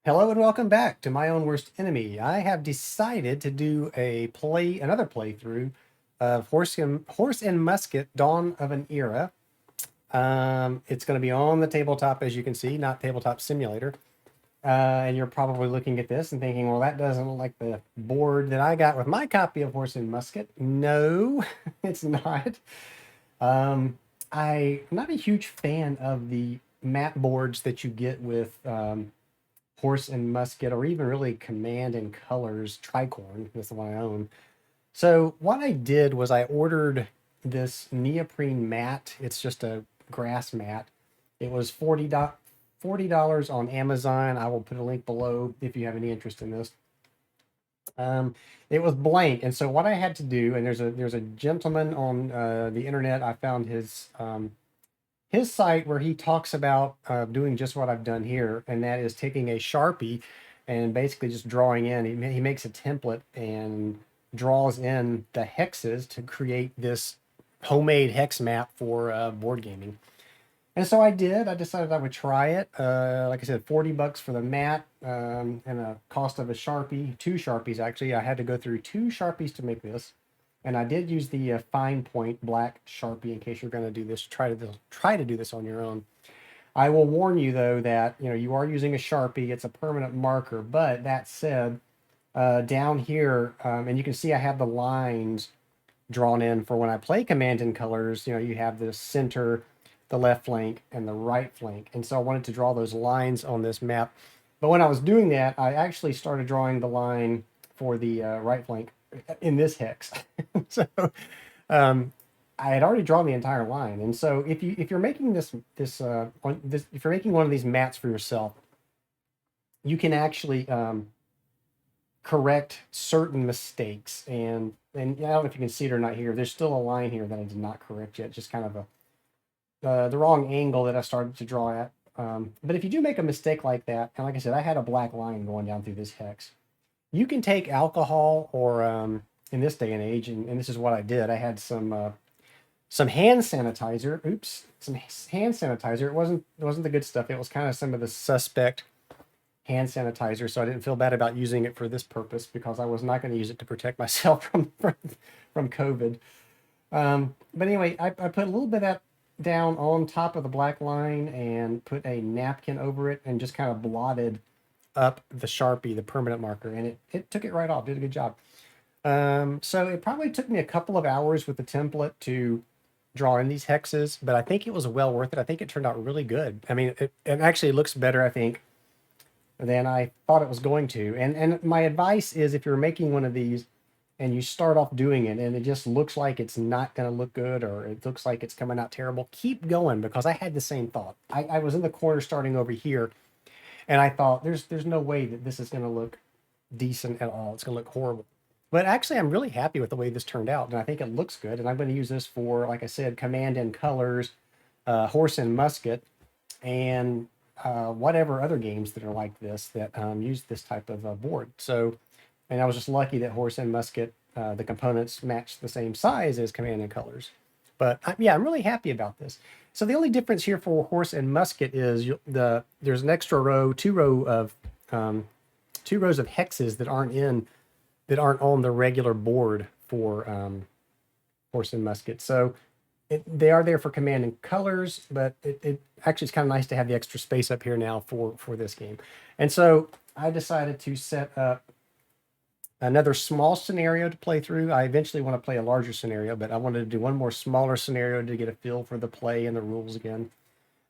Hello and welcome back to My Own Worst Enemy. I have decided to do another playthrough of Horse and Musket: Dawn of an Era. It's going to be on the tabletop, as you can see, not Tabletop Simulator. And you're probably looking at this and thinking, well, that doesn't look like the board that I got with my copy of Horse and Musket. No, it's not. Um, I'm not a huge fan of the map boards that you get with Horse and Musket, or even really Command and Colors Tricorn. That's the one I own. So what I did was I ordered this neoprene mat. It's just a grass mat. It was $40 on Amazon. I will put a link below if you have any interest in this. It was blank, and so what I had to do, and there's a gentleman on the internet. I found his site where he talks about doing just what I've done here, and that is taking a Sharpie and basically just drawing in. He makes a template and draws in the hexes to create this homemade hex map for board gaming. And so I did. I decided I would try it. Like I said, 40 bucks for the mat, and a cost of a Sharpie, two Sharpies actually. I had to go through two Sharpies to make this. And I did use the fine point black Sharpie in case you're going to do this. Try to do this on your own. I will warn you though that you are using a Sharpie. It's a permanent marker. But that said, down here, and you can see I have the lines drawn in for when I play Command and Colors. You have the center, the left flank, and the right flank. And so I wanted to draw those lines on this map. But when I was doing that, I actually started drawing the line for the right flank in this hex. So I had already drawn the entire line. And so if you're making if you're making one of these mats for yourself, you can actually correct certain mistakes. And I don't know if you can see it or not here. There's still a line here that I did not correct yet. Just kind of the wrong angle that I started to draw at. But if you do make a mistake like that, and like I said, I had a black line going down through this hex. You can take alcohol, or in this day and age, and this is what I did. I had some hand sanitizer. Oops, some hand sanitizer. It wasn't the good stuff. It was kind of some of the suspect hand sanitizer. So I didn't feel bad about using it for this purpose because I was not going to use it to protect myself from COVID. But anyway, I put a little bit of that down on top of the black line and put a napkin over it and just kind of blotted up the Sharpie, the permanent marker, and it took it right off. Did a good job. So it probably took me a couple of hours with the template to draw in these hexes, but I think it was well worth it. I think it turned out really good. I mean, it actually looks better, I think, than I thought it was going to. And my advice is, if you're making one of these and you start off doing it and it just looks like it's not going to look good, or it looks like it's coming out terrible, keep going, because I had the same thought. I was in the corner starting over here, and I thought there's no way that this is going to look decent at all. It's going to look horrible. But actually, I'm really happy with the way this turned out, and I think it looks good. And I'm going to use this for, like I said, Command and Colors, Horse and Musket, and whatever other games that are like this that use this type of board. So, and I was just lucky that Horse and Musket, the components match the same size as Command and Colors. But yeah, I'm really happy about this. So the only difference here for Horse and Musket is there's an extra row, two rows of hexes that aren't on the regular board for Horse and Musket. So they are there for Command and Colors, but it actually is kind of nice to have the extra space up here now for this game. And so I decided to set up another small scenario to play through. I eventually want to play a larger scenario, but I wanted to do one more smaller scenario to get a feel for the play and the rules again.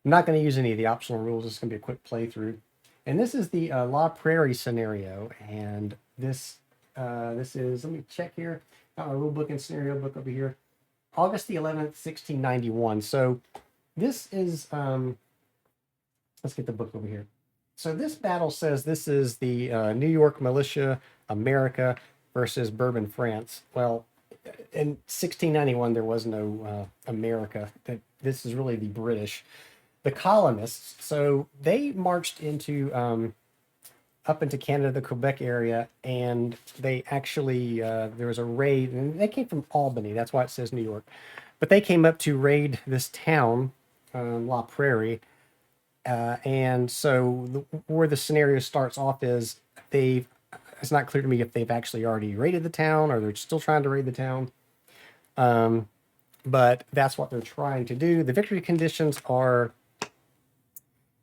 I'm not going to use any of the optional rules. It's going to be a quick playthrough. And this is the La Prairie scenario. And this is, let me check here. Got my rule book and scenario book over here. August the 11th, 1691. So this is, let's get the book over here. So this battle says this is the New York militia, America versus Bourbon, France. Well, in 1691, there was no America. This is really the British, the colonists. So they marched up into Canada, the Quebec area, and they actually, there was a raid, and they came from Albany. That's why it says New York. But they came up to raid this town, La Prairie, And so where the scenario starts off is it's not clear to me if they've actually already raided the town or they're still trying to raid the town. But that's what they're trying to do. The victory conditions are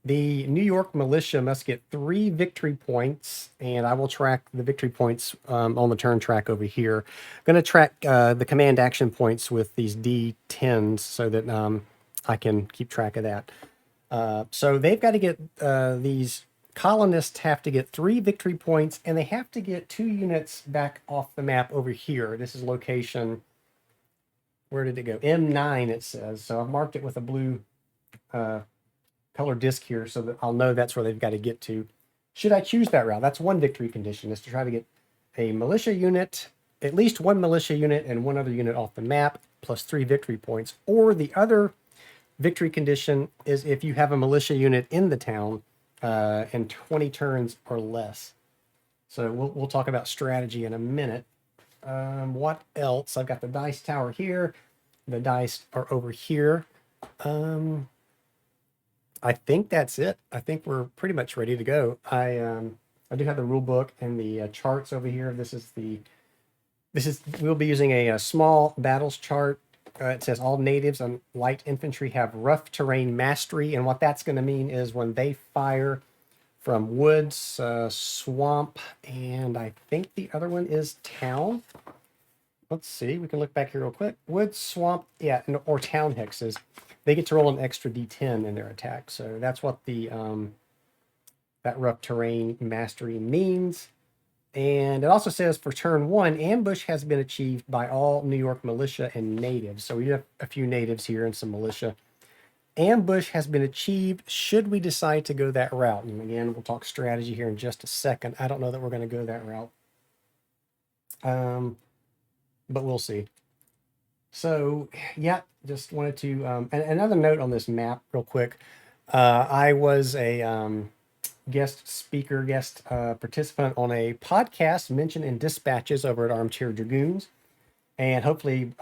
the New York militia must get 3 victory points, and I will track the victory points on the turn track over here. I'm going to track the command action points with these D10s so that I can keep track of that. So they've got to get, these colonists have to get 3 victory points, and they have to get 2 units back off the map over here. This is location, where did it go? M9 it says. So I've marked it with a blue color disc here so that I'll know that's where they've got to get to. Should I choose that route? That's one victory condition, is to try to get a militia unit, at least 1 militia unit and 1 other unit off the map, plus 3 victory points. Or the other victory condition is if you have a militia unit in the town in 20 turns or less. So we'll talk about strategy in a minute. What else? I've got the dice tower here. The dice are over here. I think that's it. I think we're pretty much ready to go. I do have the rule book and the charts over here. We'll be using a small battles chart. It says all natives and light infantry have rough terrain mastery, and what that's going to mean is when they fire from woods, swamp, and I think the other one is town. Let's see. We can look back here real quick. Woods, swamp, yeah, or town hexes. They get to roll an extra D10 in their attack. So that's what the that rough terrain mastery means. And it also says for turn 1, ambush has been achieved by all New York militia and natives. So we have a few natives here and some militia. Ambush has been achieved should we decide to go that route. And again, we'll talk strategy here in just a second. I don't know that we're going to go that route. But we'll see. So, yeah, just wanted to, and another note on this map real quick. I was a guest participant on a podcast mentioned in dispatches over at Armchair Dragoons. And hopefully,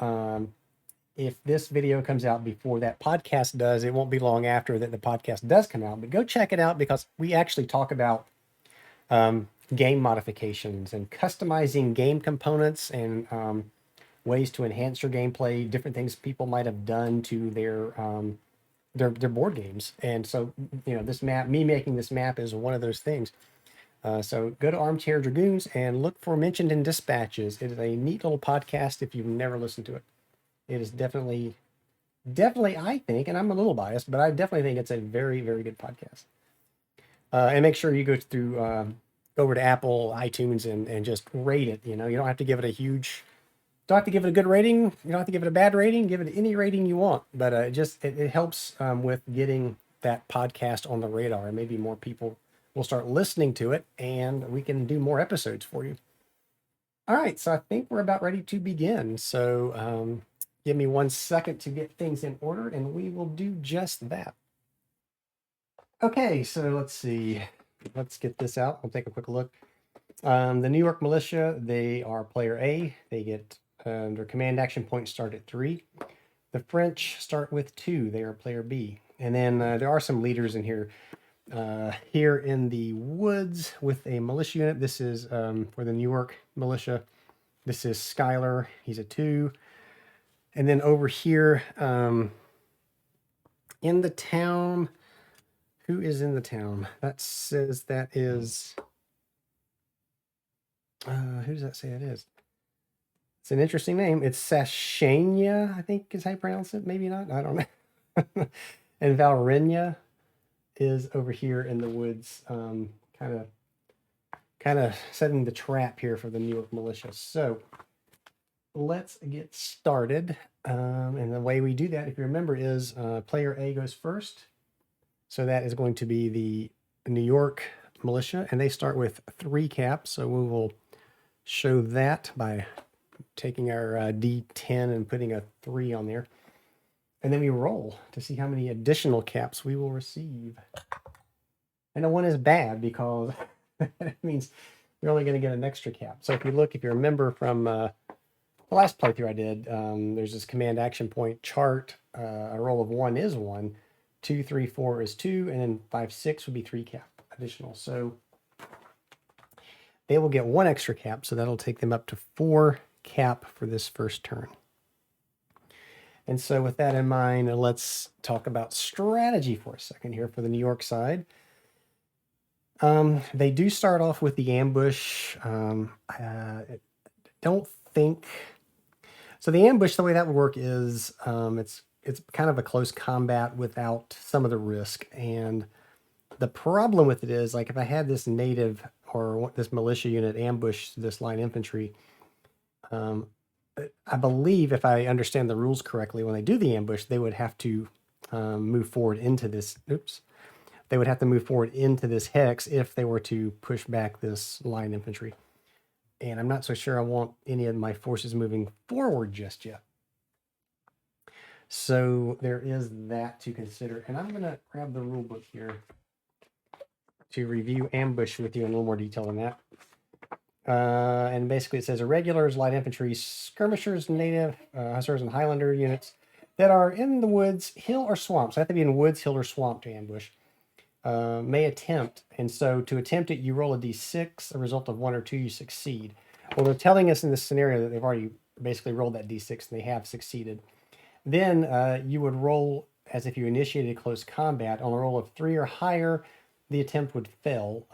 if this video comes out before that podcast does, it won't be long after that the podcast does come out. But go check it out because we actually talk about game modifications and customizing game components and ways to enhance your gameplay, different things people might have done to their board games. And so, you know, this map, me making this map is one of those things. So go to Armchair Dragoons and look for Mentioned in Dispatches. It is a neat little podcast if you've never listened to it. It is definitely, I think, and I'm a little biased, but I definitely think it's a very, very good podcast. And make sure you go through, go over to Apple, iTunes, and just rate it. You know, you don't have to give it a good rating. You don't have to give it a bad rating. Give it any rating you want. But it helps with getting that podcast on the radar. And maybe more people will start listening to it, and we can do more episodes for you. All right, so I think we're about ready to begin. So give me 1 second to get things in order, and we will do just that. Okay, so let's see. Let's get this out. I'll take a quick look. The New York militia, they are player A. They get their command action points start at 3. The French start with 2. They are player B. And then there are some leaders in here. Here in the woods with a militia unit. This is for the New York militia. This is Skylar. He's a 2. And then over here in the town, who is in the town? That says that is, who does that say it is? It's an interesting name. It's Sashania, I think is how you pronounce it. Maybe not. I don't know. And Valrenia is over here in the woods, kind of setting the trap here for the New York militia. So let's get started. And the way we do that, if you remember, is player A goes first. So that is going to be the New York militia, and they start with 3 caps. So we will show that by taking our D10 and putting a 3 on there. And then we roll to see how many additional caps we will receive. And the 1 is bad because that means we're only going to get an extra cap. So if you remember from the last playthrough I did, there's this command action point chart. A roll of 1 is 1. 2, 3, 4 is 2, and then 5, 6 would be 3 cap additional. So they will get 1 extra cap, so that'll take them up to 4 cap for this first turn. And so with that in mind, let's talk about strategy for a second here for the New York side. They do start off with the ambush. I don't think... So the ambush, the way that would work is it's kind of a close combat without some of the risk. And the problem with it is, like, if I had this native or this militia unit ambush this line infantry, I believe, if I understand the rules correctly, when they do the ambush, they would have to move forward into this. Oops. They would have to move forward into this hex if they were to push back this line infantry. And I'm not so sure I want any of my forces moving forward just yet. So there is that to consider. And I'm going to grab the rule book here to review ambush with you in a little more detail than that. And basically it says irregulars, light infantry, skirmishers, native, hussars, and Highlander units that are in the woods, hill, or swamp. So they have to be in woods, hill, or swamp to ambush. May attempt. And so to attempt it, you roll a d6. A result of 1 or 2, you succeed. Well, they're telling us in this scenario that they've already basically rolled that d6 and they have succeeded. Then you would roll as if you initiated close combat. On a roll of 3 or higher, the attempt would fail.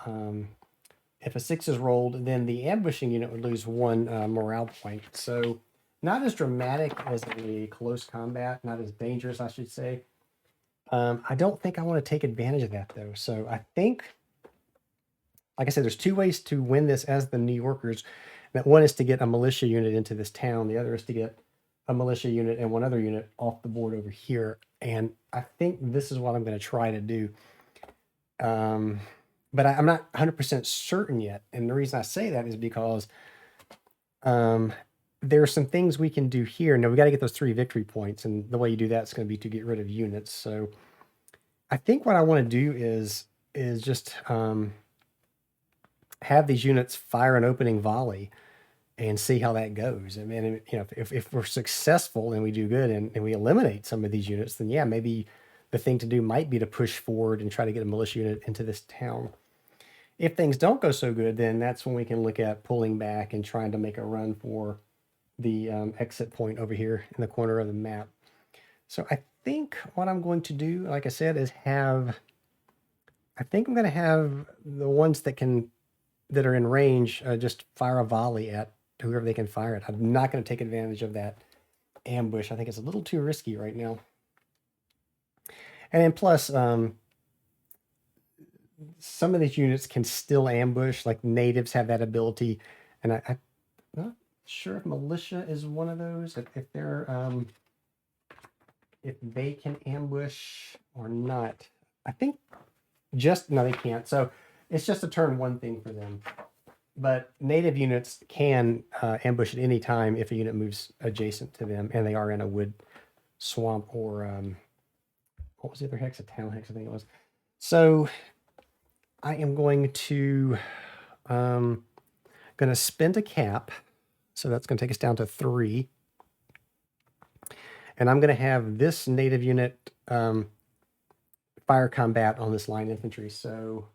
If a 6 is rolled, then the ambushing unit would lose 1 morale point. So not as dramatic as a close combat, not as dangerous, I should say. I don't think I want to take advantage of that, though. So I think, like I said, there's 2 ways to win this as the New Yorkers. That one is to get a militia unit into this town. The other is to get a militia unit and 1 other unit off the board over here. And I think this is what I'm going to try to do. But I'm not 100% certain yet. And the reason I say that is because there are some things we can do here. Now, we got to get those 3 victory points. And the way you do that is going to be to get rid of units. So I think what I want to do is just have these units fire an opening volley and see how that goes. I mean, you know, if we're successful and we do good and we eliminate some of these units, then yeah, maybe the thing to do might be to push forward and try to get a militia unit into this town. If things don't go so good, then that's when we can look at pulling back and trying to make a run for the exit point over here in the corner of the map. So I think what I'm going to do, like I said, is I think I'm going to have the ones that are in range just fire a volley at whoever they can fire it. I'm not going to take advantage of that ambush. I think it's a little too risky right now. And then plus, some of these units can still ambush, like natives have that ability. And I'm not sure if militia is one of those, if they can ambush or not. I think no, they can't. So it's just a turn 1 thing for them. But native units can ambush at any time if a unit moves adjacent to them and they are in a wood, swamp, or what was the other hex? A town hex, I think it was. So I am going to spend a cap. So that's going to take us down to 3. And I'm going to have this native unit fire combat on this line infantry. So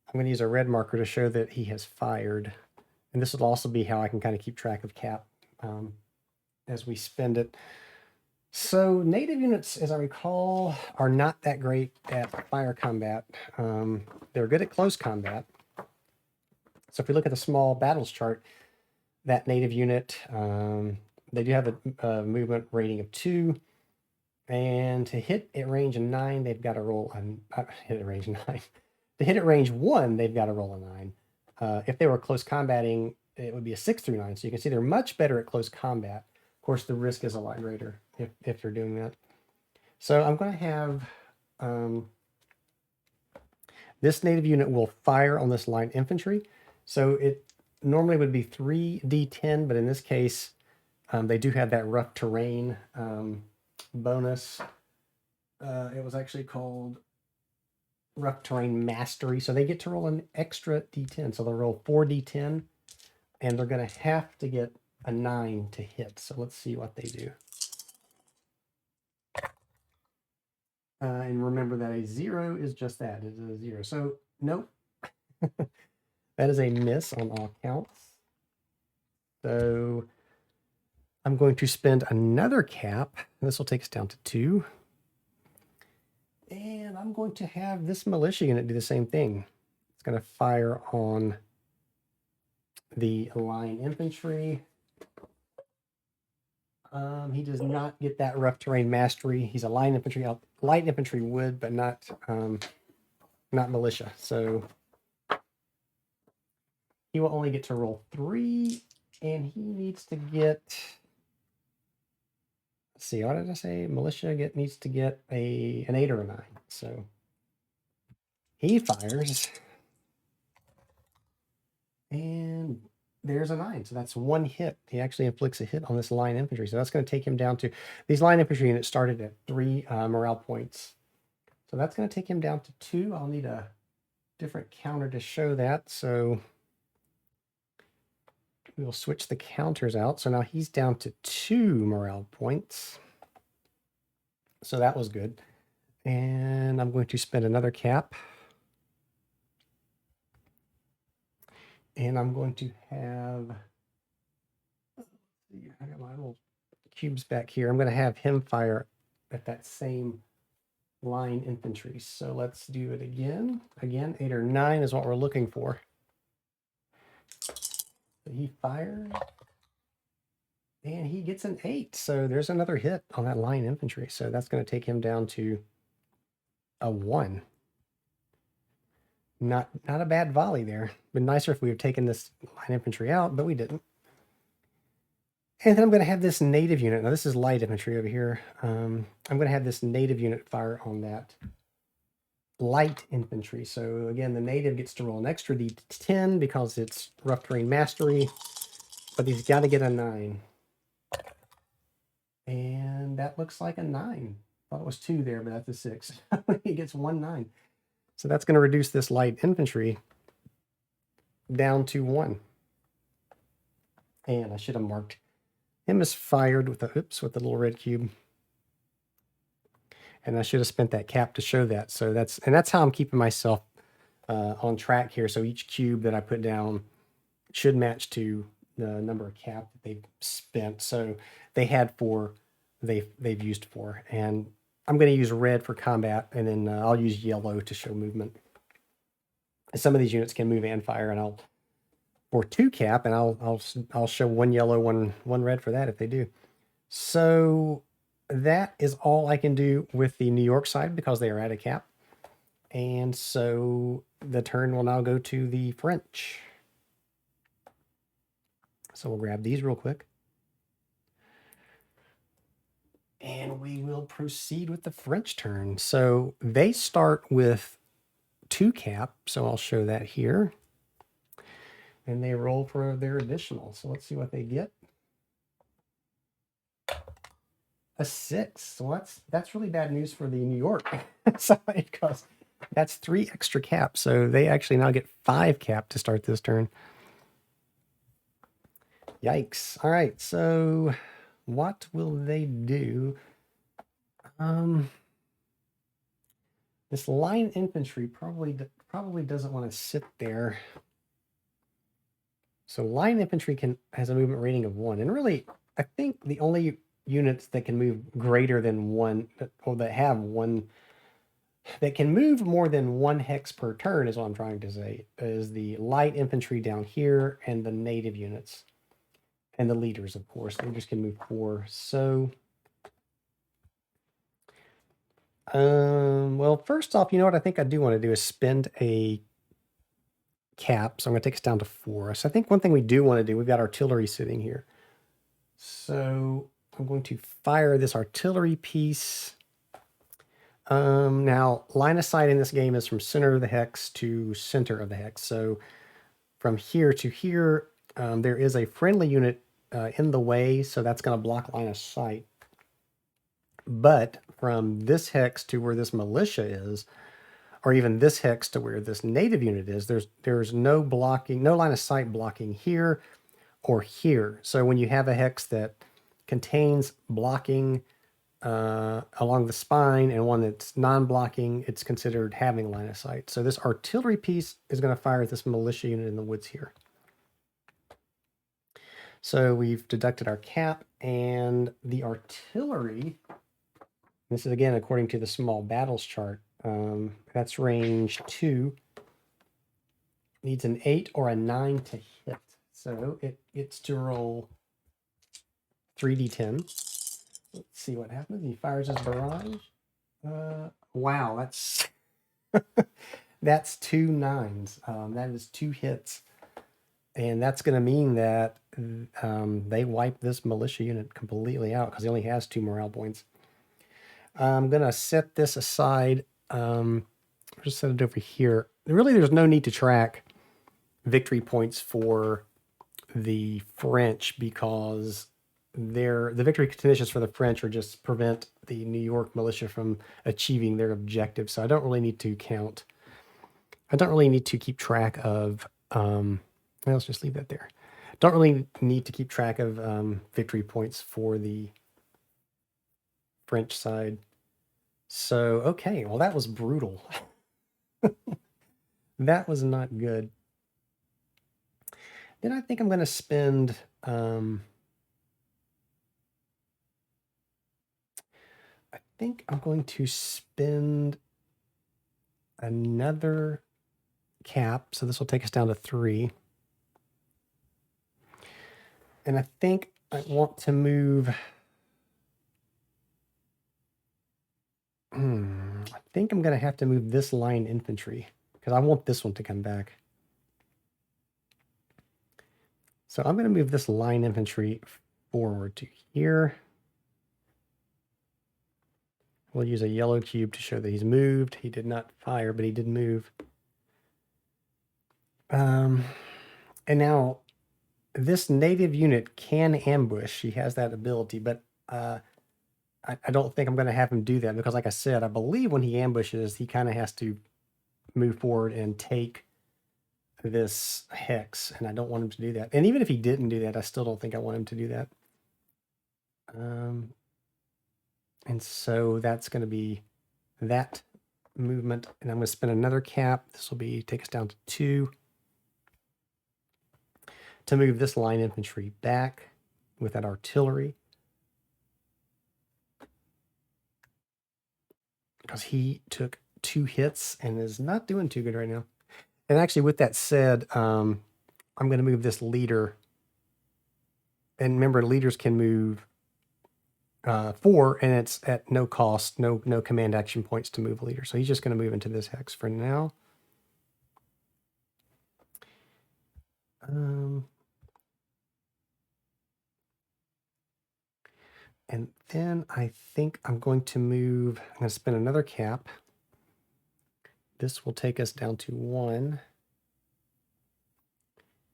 I'm going to use a red marker to show that he has fired. And this will also be how I can kind of keep track of cap as we spend it. So native units, as I recall, are not that great at fire combat. They're good at close combat. So if we look at the small battles chart, that native unit, they do have a movement rating of 2. And to hit at range 9, they've got to roll hit at range 9. To hit at range 1, they've got to roll a 9. If they were close combating, it would be a 6 through 9. So you can see they're much better at close combat. Of course, the risk is a lot greater if they're doing that. So I'm going to have this native unit will fire on this line infantry. So it normally would be 3d10, but in this case, they do have that rough terrain bonus. It was actually called rough terrain mastery. So they get to roll an extra d10. So they'll roll 4d10, and they're going to have to get a 9 to hit. So let's see what they do. And remember that a 0 is just that. It is a 0. So, nope. That is a miss on all counts. So, I'm going to spend another cap. This will take us down to 2. And I'm going to have this militia unit do the same thing. It's going to fire on the line infantry. He does not get that rough terrain mastery. He's a light infantry would, but not militia. So he will only get to roll 3, and he needs to get. Let's see, what did I say? Militia needs to get an 8 or a 9. So he fires, and there's a 9. So that's 1 hit. He actually inflicts a hit on this line infantry. So that's going to take him down to, these line infantry units started at 3 morale points. So that's going to take him down to 2. I'll need a different counter to show that. So we'll switch the counters out. So now he's down to 2 morale points. So that was good. And I'm going to spend another cap. And I'm going to have, I got my little cubes back here. I'm going to have him fire at that same line infantry. So let's do it again. Again, 8 or 9 is what we're looking for. So he fires. And he gets an 8. So there's another hit on that line infantry. So that's going to take him down to a 1. Not a bad volley there. Been nicer if we had taken this line infantry out, but we didn't. And then I'm going to have this native unit. Now this is light infantry over here. I'm going to have this native unit fire on that light infantry. So again, the native gets to roll an extra d10 because it's rough terrain mastery, but he's got to get a 9. And that looks like a 9. Thought it was 2 there, but that's a 6. He gets 1 9. So that's going to reduce this light infantry down to 1. And I should have marked him as fired with the little red cube. And I should have spent that cap to show that. So that's how I'm keeping myself on track here. So each cube that I put down should match to the number of cap that they've spent. So they had 4, they've used 4. And I'm going to use red for combat, and then I'll use yellow to show movement. Some of these units can move and fire, and for 2 cap, and I'll show 1 yellow, 1 red for that if they do. So that is all I can do with the New York side because they are at a cap. And so the turn will now go to the French. So we'll grab these real quick. And we will proceed with the French turn. So they start with 2 cap. So I'll show that here. And they roll for their additional. So let's see what they get. A 6. So that's really bad news for the New York side because that's 3 extra cap. So they actually now get 5 cap to start this turn. Yikes. All right. So what will they do? This line infantry probably doesn't want to sit there. So line infantry has a movement rating of 1. And really, I think the only units that can move greater than 1, or that have 1, that can move more than 1 hex per turn is what I'm trying to say, is the light infantry down here and the native units. And the leaders, of course. Leaders can move 4. So, well, first off, you know what I think I do want to do is spend a cap. So I'm going to take us down to 4. So I think one thing we do want to do, we've got artillery sitting here. So I'm going to fire this artillery piece. Now, line of sight in this game is from center of the hex to center of the hex. So from here to here, there is a friendly unit in the way, so that's going to block line of sight. But from this hex to where this militia is, or even this hex to where this native unit is, there's no blocking, no line of sight blocking here or here. So when you have a hex that contains blocking along the spine and one that's non-blocking, it's considered having line of sight. So this artillery piece is going to fire at this militia unit in the woods here. So we've deducted our cap, and the artillery, this is again according to the small battles chart, that's range 2, needs an 8 or a 9 to hit. So it gets to roll 3d10. Let's see what happens. He fires his barrage. Wow, that's that's 2 9s. That is 2 hits. And that's going to mean that they wipe this militia unit completely out because he only has 2 morale points. I'm going to set this aside. Just set it over here. Really, there's no need to track victory points for the French because the victory conditions for the French are just prevent the New York militia from achieving their objective. So I don't really need to count. I don't really need to keep track of... let's just leave that there. Don't really need to keep track of victory points for the French side. So, okay, well, that was brutal. That was not good. Then I think I'm going to spend... I think I'm going to spend another cap. So this will take us down to 3. And I think I want to move... I think I'm going to have to move this line infantry because I want this one to come back. So I'm going to move this line infantry forward to here. We'll use a yellow cube to show that he's moved. He did not fire, but he did move. And now this native unit can ambush. He has that ability, but I don't think I'm going to have him do that because, like I said, I believe when he ambushes, he kind of has to move forward and take this hex, and I don't want him to do that. And even if he didn't do that, I still don't think I want him to do that. And so that's going to be that movement, and I'm going to spend another cap. This will be take us down to 2 to move this line infantry back with that artillery. Because he took 2 hits and is not doing too good right now. And actually, with that said, I'm going to move this leader. And remember, leaders can move 4, and it's at no cost, no command action points to move a leader. So he's just going to move into this hex for now. And then I think I'm going to move, I'm going to spend another cap. This will take us down to 1.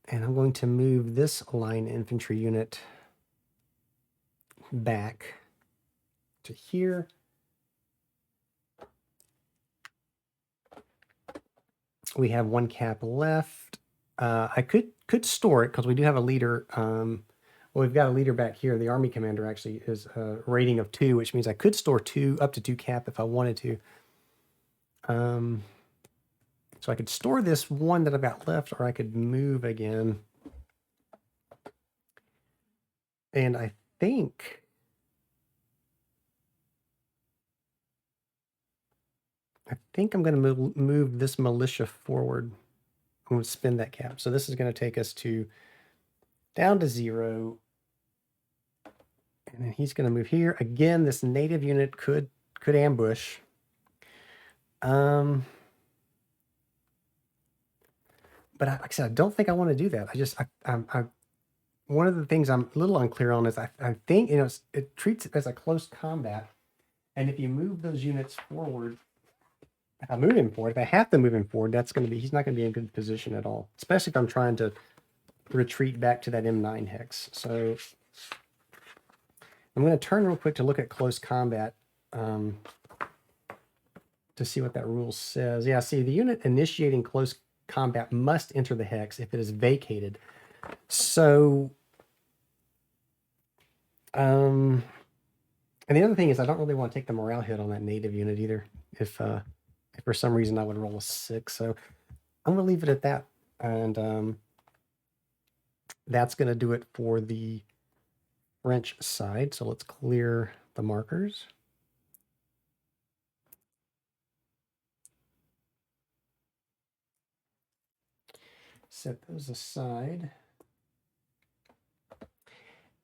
And I'm going to move this line infantry unit back to here. We have 1 cap left. I could store it because we do have a leader. Well, we've got a leader back here. The army commander actually is a rating of 2, which means I could store 2 up to 2 cap if I wanted to. So I could store this 1 that I've got left, or I could move again. And I think I'm going to move this militia forward. I'm going to spin that cap. So this is going to take us down to 0. And then he's going to move here. Again, this native unit could ambush. But like I said, I don't think I want to do that. One of the things I'm a little unclear on is I think, it treats it as a close combat. And if you move those units forward, if I move him forward, if I have to move him forward, he's not going to be in good position at all, especially if I'm trying to retreat back to that M9 hex. So I'm going to turn real quick to look at close combat to see what that rule says. Yeah, see, the unit initiating close combat must enter the hex if it is vacated. So And the other thing is I don't really want to take the morale hit on that native unit either. If for some reason I would roll a 6. So I'm going to leave it at that. And that's going to do it for the French side. So let's clear the markers. Set those aside.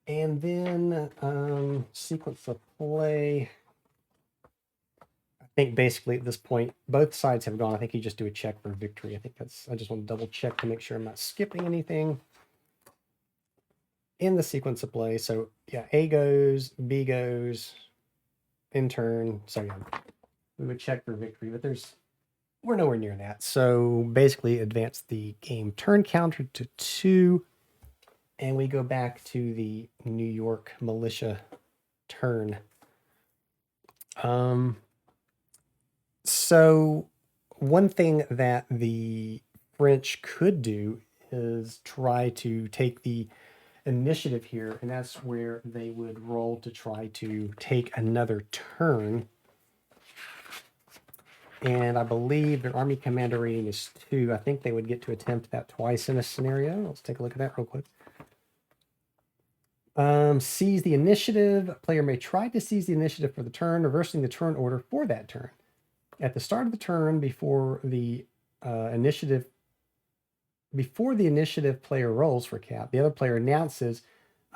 And then sequence of play. I think basically at this point, both sides have gone. I think you just do a check for victory. I just want to double check to make sure I'm not skipping anything in the sequence of play. So yeah, A goes, B goes, in turn. So yeah, we would check for victory, but we're nowhere near that. So basically advance the game turn counter to 2, and we go back to the New York militia turn. So one thing that the French could do is try to take the initiative here, and that's where they would roll to try to take another turn. And I believe their army commander rating is 2. I think they would get to attempt that twice in a scenario. Let's take a look at that real quick. Seize the initiative. Player may try to seize the initiative for the turn, reversing the turn order for that turn. At the start of the turn, before the initiative player rolls for cap, the other player announces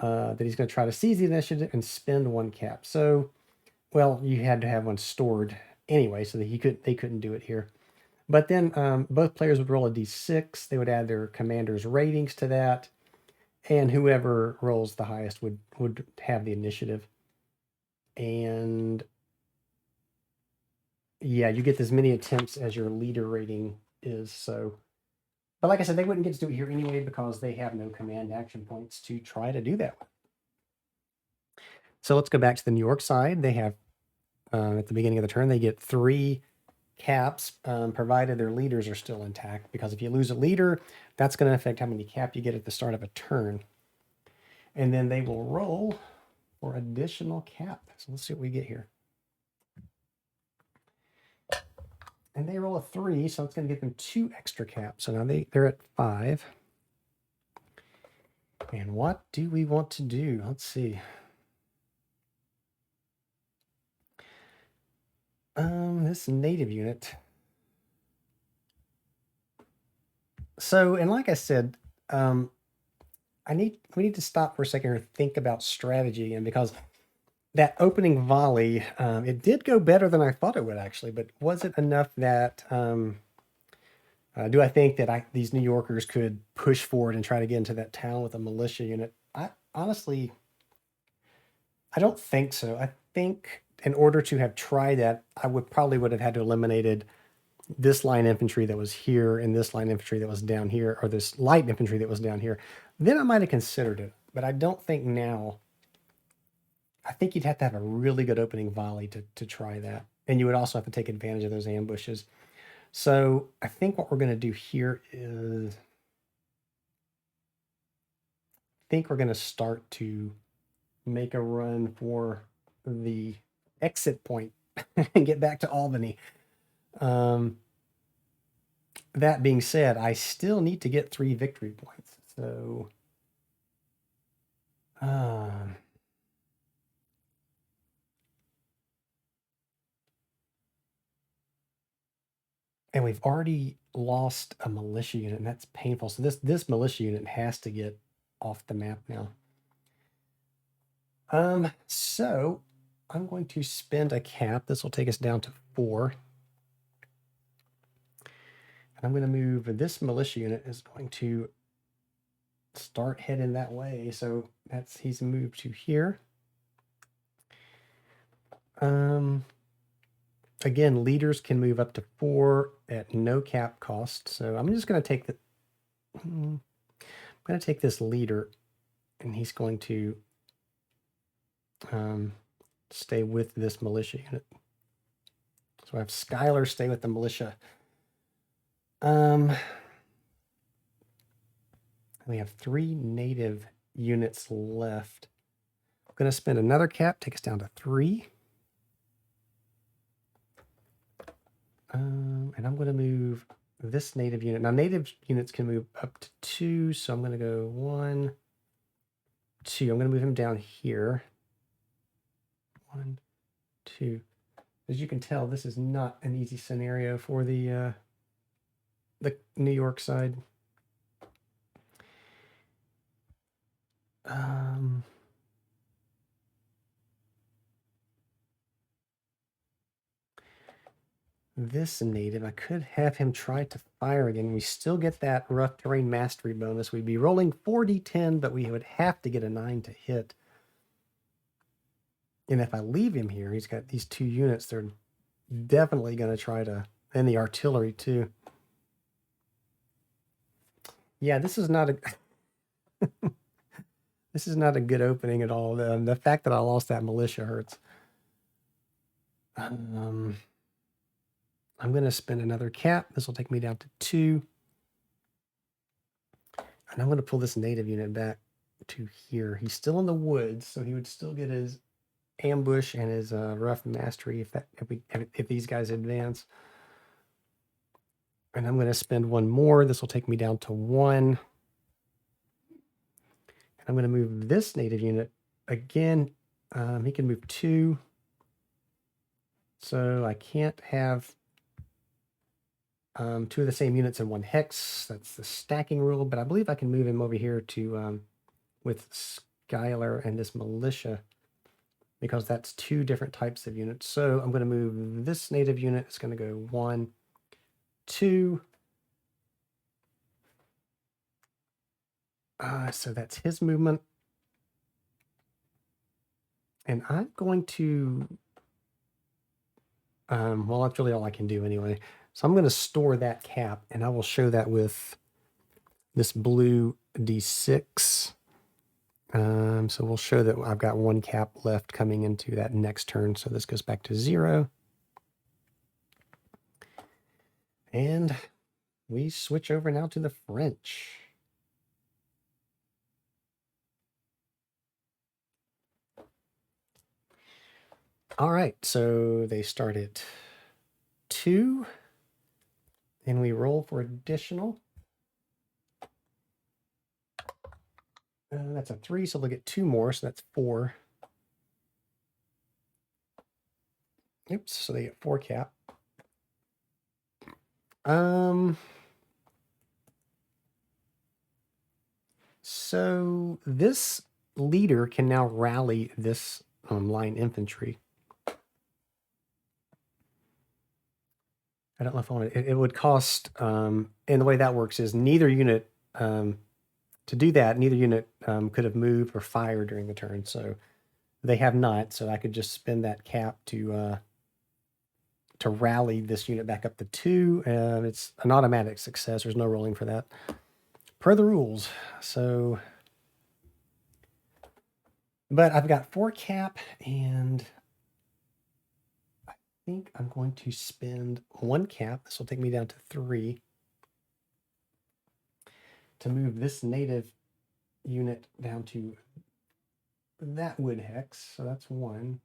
that he's going to try to seize the initiative and spend 1 cap. So, well, you had to have one stored anyway, so that they couldn't do it here. But then both players would roll a d6. They would add their commander's ratings to that, and whoever rolls the highest would have the initiative. And yeah, you get as many attempts as your leader rating is. So, but like I said, they wouldn't get to do it here anyway because they have no command action points to try to do that. So let's go back to the New York side. They have at the beginning of the turn, they get 3 caps, provided their leaders are still intact, because if you lose a leader, that's going to affect how many cap you get at the start of a turn. And then they will roll for additional cap. So let's see what we get here. And they roll a 3, so it's going to get them 2 extra caps. So now they're at 5. And what do we want to do? Let's see. This native unit. So, and like I said, we need to stop for a second and think about strategy again, because that opening volley, it did go better than I thought it would actually, but was it enough that, do I think that these New Yorkers could push forward and try to get into that town with a militia unit? Honestly, I don't think so. I think in order to have tried that, I would have had to eliminated this line infantry that was here and this line infantry that was down here, or this light infantry that was down here. Then I might have considered it, but I don't think now. I think you'd have to have a really good opening volley to try that. And you would also have to take advantage of those ambushes. So I think what we're going to do here is, I think we're going to start to make a run for the exit point and get back to Albany. That being said, I still need to get 3 victory points. So, and we've already lost a militia unit, and that's painful. So this militia unit has to get off the map now. So I'm going to spend a cap. This will take us down to 4. And I'm going to move, this militia unit is going to start heading that way. So he's moved to here. Again, leaders can move up to 4 at no cap cost. So I'm just going to take this leader, and he's going to stay with this militia unit. So I have Schuyler stay with the militia. We have 3 native units left. going to spend another cap, take us down to 3. And I'm going to move this native unit. Now, native units can move up to 2, so I'm going to go 1, 2. I'm going to move him down here. 1, 2. As you can tell, this is not an easy scenario for the New York side. This native, I could have him try to fire again. We still get that rough terrain mastery bonus. We'd be rolling 4d10, but we would have to get a 9 to hit. And if I leave him here, he's got these 2 units. They're definitely going to try to, and the artillery too. Yeah, this is not a this is not a good opening at all. The fact that I lost that militia hurts. I'm going to spend another cap. This will take me down to 2. And I'm going to pull this native unit back to here. He's still in the woods, so he would still get his ambush and his rough mastery if these guys advance. And I'm going to spend 1 more. This will take me down to 1. And I'm going to move this native unit again. He can move 2. So I can't have 2 of the same units in 1 hex. That's the stacking rule, but I believe I can move him over here to with Skylar and this militia, because that's 2 different types of units. So I'm going to move this native unit. It's going to go 1, 2. So that's his movement. And I'm going to, well, that's really all I can do anyway. So I'm going to store that cap, and I will show that with this blue D6. So we'll show that I've got 1 cap left coming into that next turn. So this goes back to 0. And we switch over now to the French. All right, so they start at 2. And we roll for additional. That's a 3, so they'll get 2 more, so that's 4. Oops, so they get 4 cap. So this leader can now rally this line infantry. I don't know if I want to, it would cost, and the way that works is neither unit, to do that, neither unit could have moved or fired during the turn. So they have not, so I could just spend that cap to rally this unit back up to 2. It's an automatic success. There's no rolling for that, per the rules. So, but I've got 4 cap, and I think I'm going to spend 1 cap. This will take me down to 3 to move this native unit down to that wood hex. So that's 1.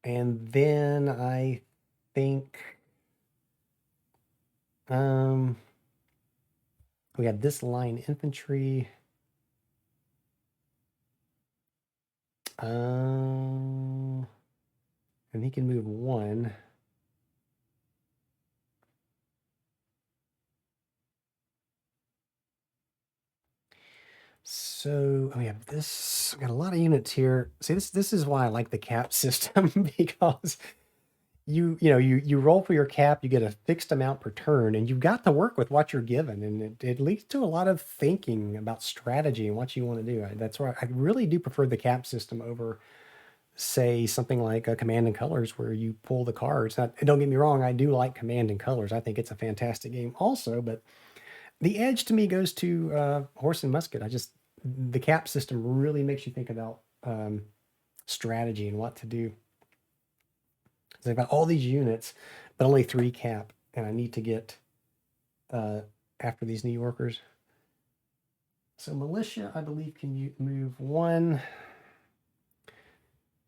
And then I think we had this line infantry. And he can move 1. So we have this. We got a lot of units here. See, this is why I like the cap system, because you roll for your cap, you get a fixed amount per turn, and you've got to work with what you're given, and it leads to a lot of thinking about strategy and what you want to do. That's why I really do prefer the cap system over, say, something like a Command and Colors, where you pull the cards. Now, don't get me wrong, I do like Command and Colors. I think it's a fantastic game also, but the edge to me goes to Horse and Musket. The cap system really makes you think about strategy and what to do. So I've got all these units, but only 3 cap, and I need to get after these New Yorkers. So militia, I believe, can you move 1.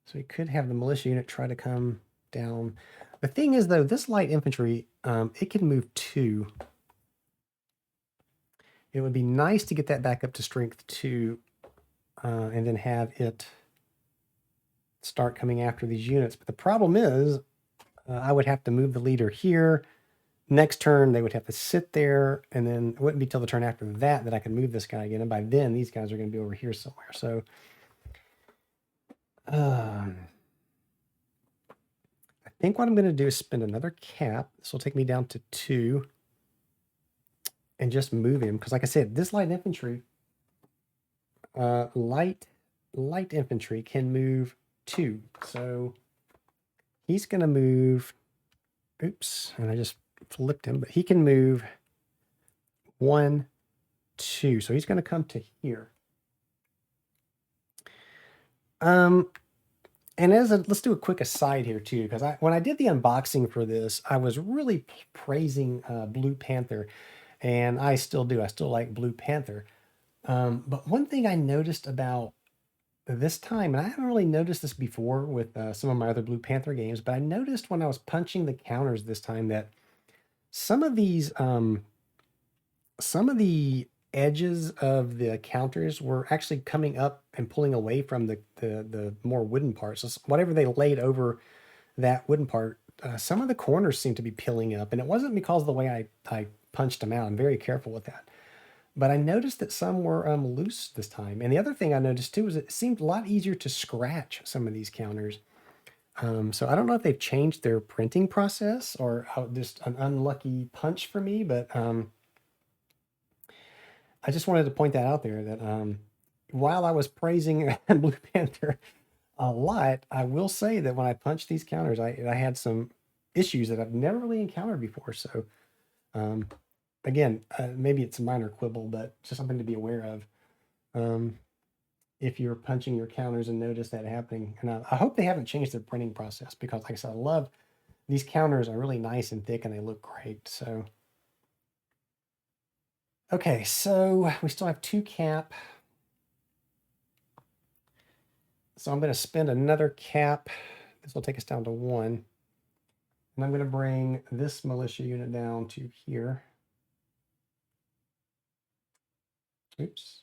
So we could have the militia unit try to come down. The thing is, though, this light infantry, it can move 2. It would be nice to get that back up to strength 2, and then have it start coming after these units. But the problem is, I would have to move the leader here. Next turn, they would have to sit there, and then it wouldn't be till the turn after that that I could move this guy again. And by then, these guys are going to be over here somewhere. So, I think what I'm going to do is spend another cap. This will take me down to 2, and just move him. Because, like I said, this light infantry, light infantry can move 2. So he's going to move. Oops, and I just flipped him, but he can move 1, 2. So he's going to come to here. And let's do a quick aside here too, because when I did the unboxing for this, I was really praising Blue Panther, and I still do. I still like Blue Panther. But one thing I noticed about this time, and I haven't really noticed this before with some of my other Blue Panther games, but I noticed when I was punching the counters this time that some of the edges of the counters were actually coming up and pulling away from the more wooden parts. So whatever they laid over that wooden part, some of the corners seemed to be peeling up, and it wasn't because of the way I punched them out. I'm very careful with that. But I noticed that some were loose this time. And the other thing I noticed too is it seemed a lot easier to scratch some of these counters. So I don't know if they've changed their printing process or just an unlucky punch for me, but I just wanted to point that out there that while I was praising Blue Panther a lot, I will say that when I punched these counters, I had some issues that I've never really encountered before. So again, maybe it's a minor quibble, but just something to be aware of. If you're punching your counters and notice that happening. And I hope they haven't changed their printing process, because like I said, I love these counters are really nice and thick and they look great. So, okay, so we still have 2 cap. So I'm going to spend another cap. This will take us down to 1. And I'm going to bring this militia unit down to here. Oops.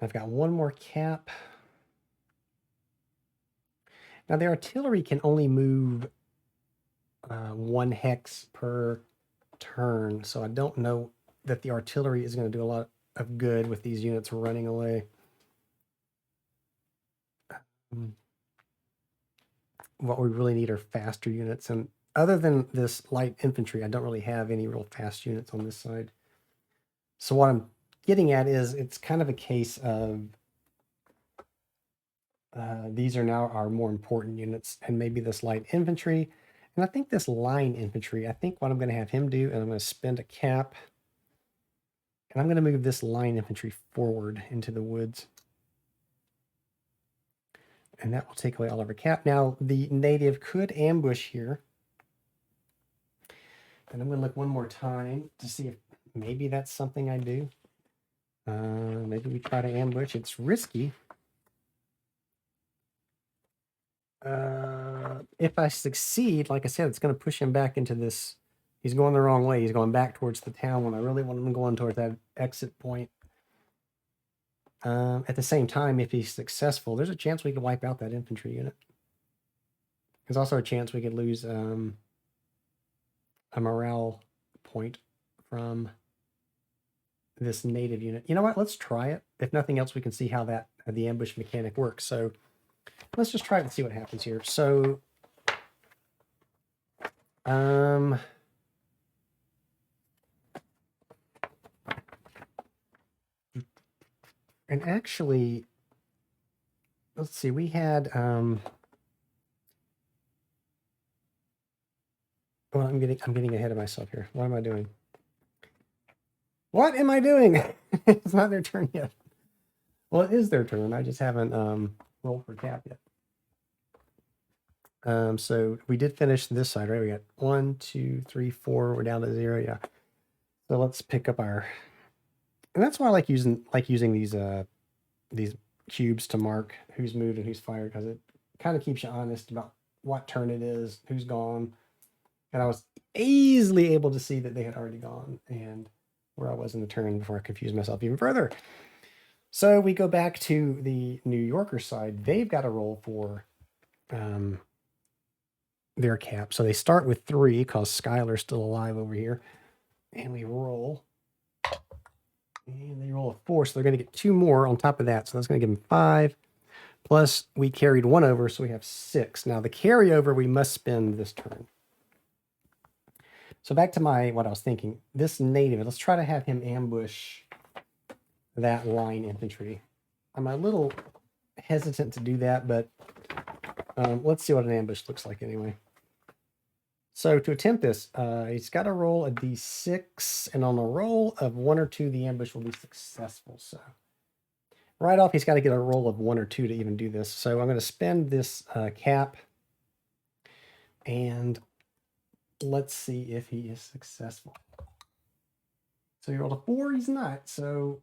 I've got 1 more cap. Now the artillery can only move 1 hex per turn, so I don't know that the artillery is going to do a lot of good with these units running away. What we really need are faster units, and other than this light infantry, I don't really have any real fast units on this side. So what I'm getting at is it's kind of a case of these are now our more important units, and maybe this light infantry. And I think this line infantry, I think what I'm going to have him do, and I'm going to spend a cap, and I'm going to move this line infantry forward into the woods. And that will take away all of our cap. Now, the native could ambush here. And I'm going to look one more time to see if maybe that's something I do. Maybe we try to ambush. It's risky. If I succeed, like I said, it's going to push him back into this. He's going the wrong way. He's going back towards the town when I really want him going towards that exit point. At the same time, if he's successful, there's a chance we could wipe out that infantry unit. There's also a chance we could lose a morale point from this native unit. You know what? Let's try it. If nothing else, we can see how that the ambush mechanic works. So let's just try it and see what happens here. So, and actually, let's see, we had, well, I'm getting ahead of myself here. What am I doing? What am I doing? It's not their turn yet. Well, it is their turn. I just haven't rolled for cap yet. So we did finish this side, right? We got 1, 2, 3, 4. We're down to 0. Yeah. So let's pick up our And that's why I like using these cubes to mark who's moved and who's fired, because it kind of keeps you honest about what turn it is, who's gone. And I was easily able to see that they had already gone and where I was in the turn before I confused myself even further. So we go back to the New Yorker side. They've got a roll for their cap. So they start with 3 because Skylar's still alive over here. And we roll. And they roll a 4, so they're going to get 2 more on top of that. So that's going to give them 5. Plus, we carried 1 over, so we have 6. Now, the carryover we must spend this turn. So back to what I was thinking. This native, let's try to have him ambush that line infantry. I'm a little hesitant to do that, but let's see what an ambush looks like anyway. So to attempt this, he's got to roll a d6, and on a roll of 1 or 2, the ambush will be successful. So right off, he's got to get a roll of 1 or 2 to even do this. So I'm going to spend this cap, and let's see if he is successful. So he rolled a 4, he's not. So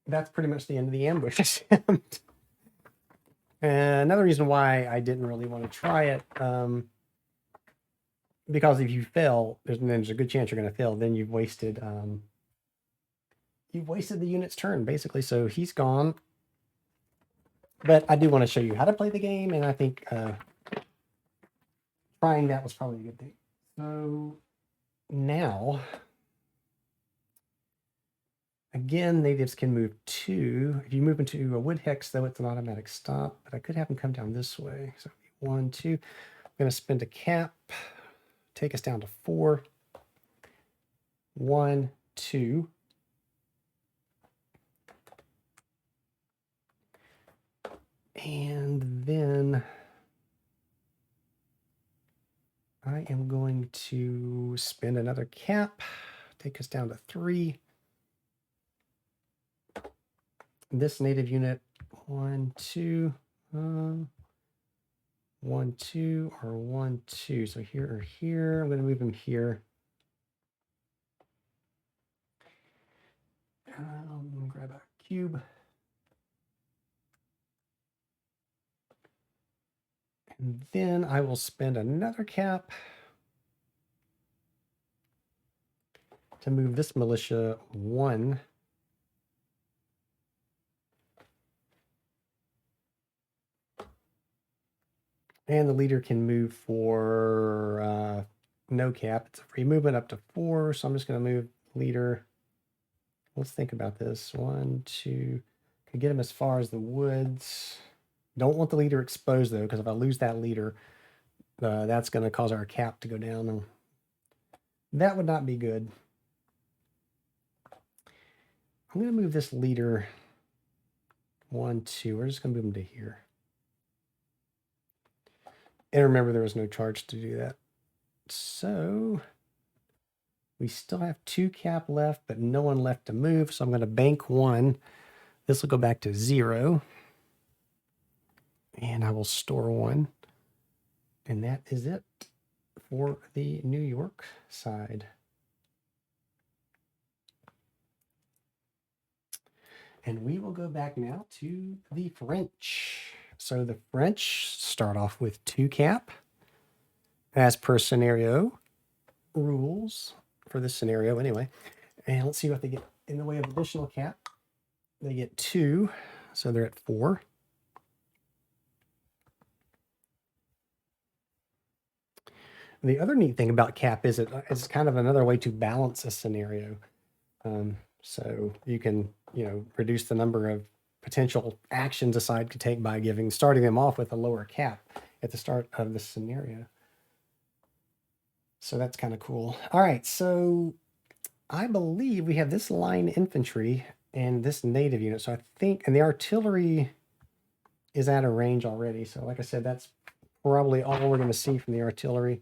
that's pretty much the end of the ambush attempt. Another reason why I didn't really want to try it, because if you fail, there's a good chance you're going to fail. Then you've wasted the unit's turn, basically. So he's gone. But I do want to show you how to play the game, and I think trying that was probably a good thing. So now, again, natives can move 2. If you move into a wood hex, though, it's an automatic stop. But I could have them come down this way. So 1, 2. I'm going to spend a cap. Take us down to 4. 1, 2. And then I am going to spend another cap. Take us down to 3. This native unit, 1, 2. 1, 2, or 1, 2. So here or here. I'm going to move him here. Grab a cube. And then I will spend another cap to move this militia 1. And the leader can move for no cap. It's a free movement up to 4. So I'm just going to move leader. Let's think about this. 1, 2. Can get him as far as the woods. Don't want the leader exposed, though, because if I lose that leader, that's going to cause our cap to go down. And that would not be good. I'm going to move this leader 1, 2. We're just going to move him to here. And remember, there was no charge to do that. So we still have 2 cap left, but no one left to move. So I'm going to bank 1. This will go back to 0. And I will store 1. And that is it for the New York side. And we will go back now to the French. So the French start off with 2 cap as per scenario rules for this scenario anyway. And let's see what they get in the way of additional cap. They get 2, so they're at 4. The other neat thing about cap is it's kind of another way to balance a scenario. So you can, reduce the number of potential actions a side could take by starting them off with a lower cap at the start of the scenario. So that's kind of cool. All right, so I believe we have this line infantry and this native unit. So I think, and the artillery is at a range already. So like I said, that's probably all we're going to see from the artillery.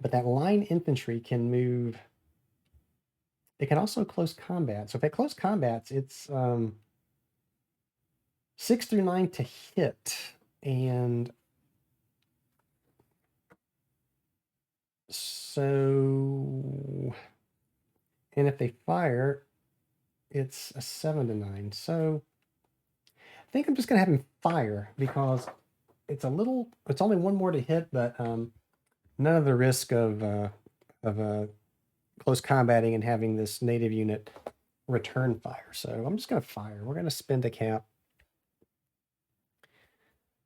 But that line infantry can move. It can also close combat. So if it close combats, it's 6 through 9 to hit. And so And if they fire, it's a 7 to 9. So I think I'm just going to have him fire because it's only one more to hit, but none of the risk of close combating and having this native unit return fire. So I'm just going to fire. We're going to spend a cap.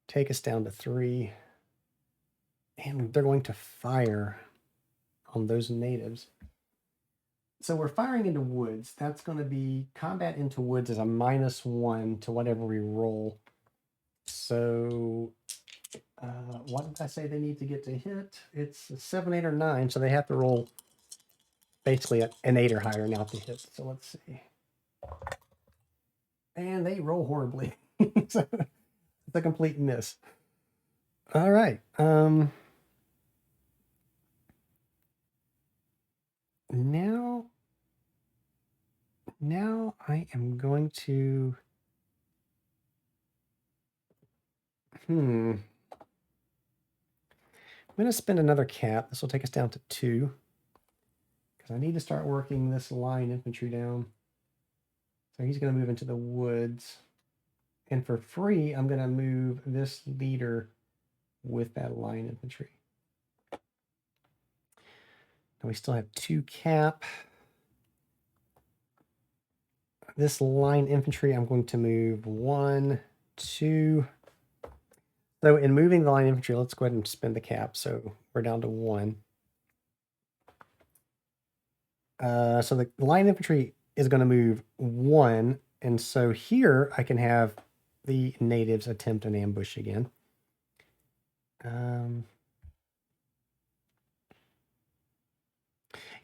Take us down to 3. And they're going to fire on those natives. So we're firing into woods. That's going to be combat into woods is a -1 to whatever we roll. So what did I say they need to get to hit? It's a 7, 8, or 9. So they have to roll basically an 8 or higher now to hit. So let's see. And they roll horribly. So it's a complete miss. All right. Now I am going to I'm going to spend another cap. This will take us down to 2 because I need to start working this line infantry down. So he's going to move into the woods. And for free, I'm going to move this leader with that line infantry. Now we still have 2 cap. This line infantry, I'm going to move 1, 2. So in moving the line infantry, let's go ahead and spend the cap. So we're down to 1. So the line infantry is going to move 1. And so here I can have the natives attempt an ambush again. You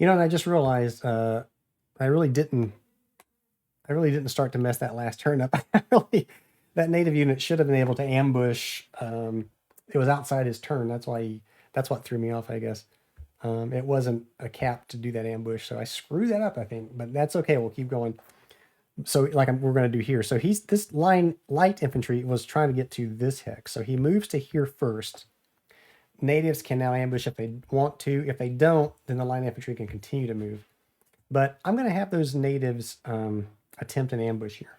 know, and I just realized I really didn't start to mess that last turn up. That native unit should have been able to ambush. It was outside his turn. That's what threw me off, I guess. It wasn't a cap to do that ambush, so I screwed that up, I think. But that's okay. We'll keep going. So, like we're going to do here. So this line light infantry was trying to get to this hex. So he moves to here first. Natives can now ambush if they want to. If they don't, then the line infantry can continue to move. But I'm going to have those natives attempt an ambush here.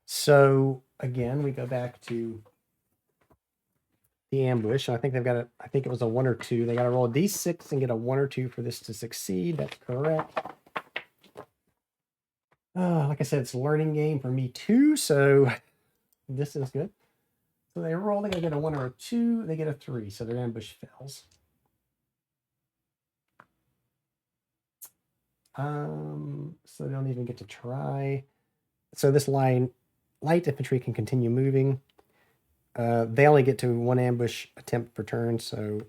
So again, we go back to the ambush. I think I think it was a 1 or 2. They got to roll a d6 and get a 1 or 2 for this to succeed. That's correct. Like I said, it's a learning game for me too. So this is good. So they roll, they get a 1 or a 2, they get a 3. So their ambush fails. So they don't even get to try. So this line, light infantry can continue moving. They only get to 1 ambush attempt per turn, so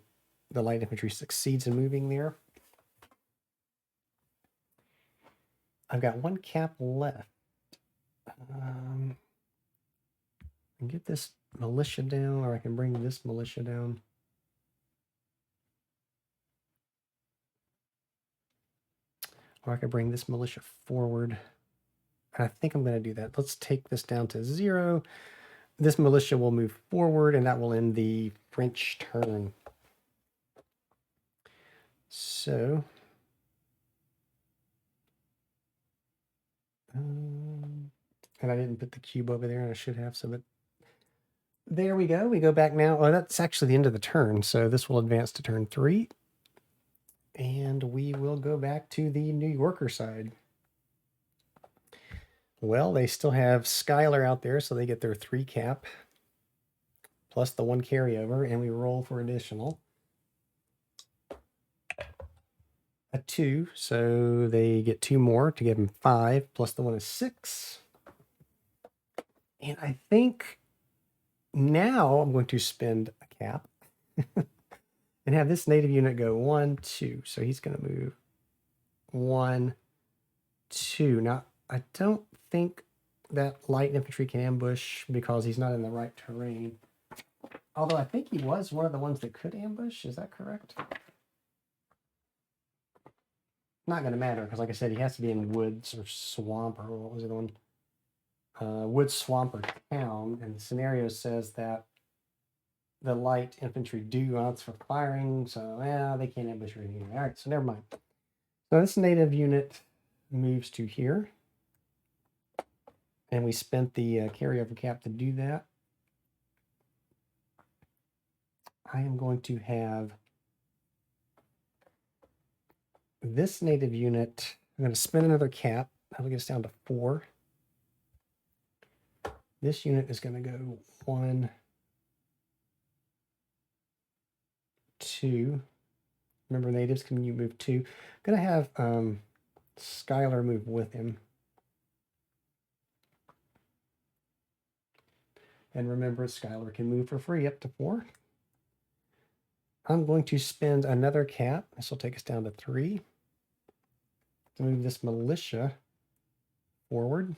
the light infantry succeeds in moving there. I've got 1 cap left. I can get this militia down, or I can bring this militia down. Or I could bring this militia forward. I think I'm going to do that. Let's take this down to 0. This militia will move forward, and that will end the French turn. So, and I didn't put the cube over there, and I should have. So, but there we go. We go back now. Oh, that's actually the end of the turn. So this will advance to turn 3. And we will go back to the New Yorker side. Well, they still have Skylar out there, so they get their 3 cap plus the 1 carryover, and we roll for additional. A 2, so they get 2 more to give them 5, plus the 1 is 6. And I think now I'm going to spend a cap and have this native unit go 1, 2. So he's going to move 1, 2. Now, I don't think that light infantry can ambush because he's not in the right terrain. Although I think he was one of the ones that could ambush. Is that correct? Not going to matter because, like I said, he has to be in woods or swamp, or what was the one? Woods, swamp, or town. And the scenario says that the light infantry do odds for firing, so yeah, they can't ambush or anything. All right, so never mind. So this native unit moves to here. And we spent the carryover cap to do that. I am going to have this native unit. I'm going to spend another cap. That'll get us down to 4. This unit is going to go 1, 2. Remember, natives can you move 2. I'm going to have Skylar move with him. And remember, Skylar can move for free up to 4. I'm going to spend another cap. This will take us down to 3. To move this militia forward.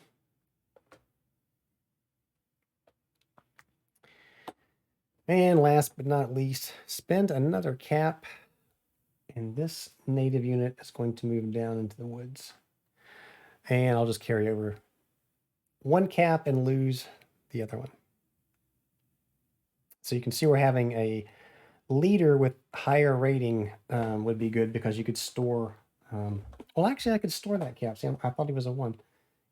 And last but not least, spend another cap. And this native unit is going to move down into the woods. And I'll just carry over 1 cap and lose the other one. So you can see we're having a leader with higher rating would be good because you could store. Well, actually, I could store that cap. See, I thought he was a 1.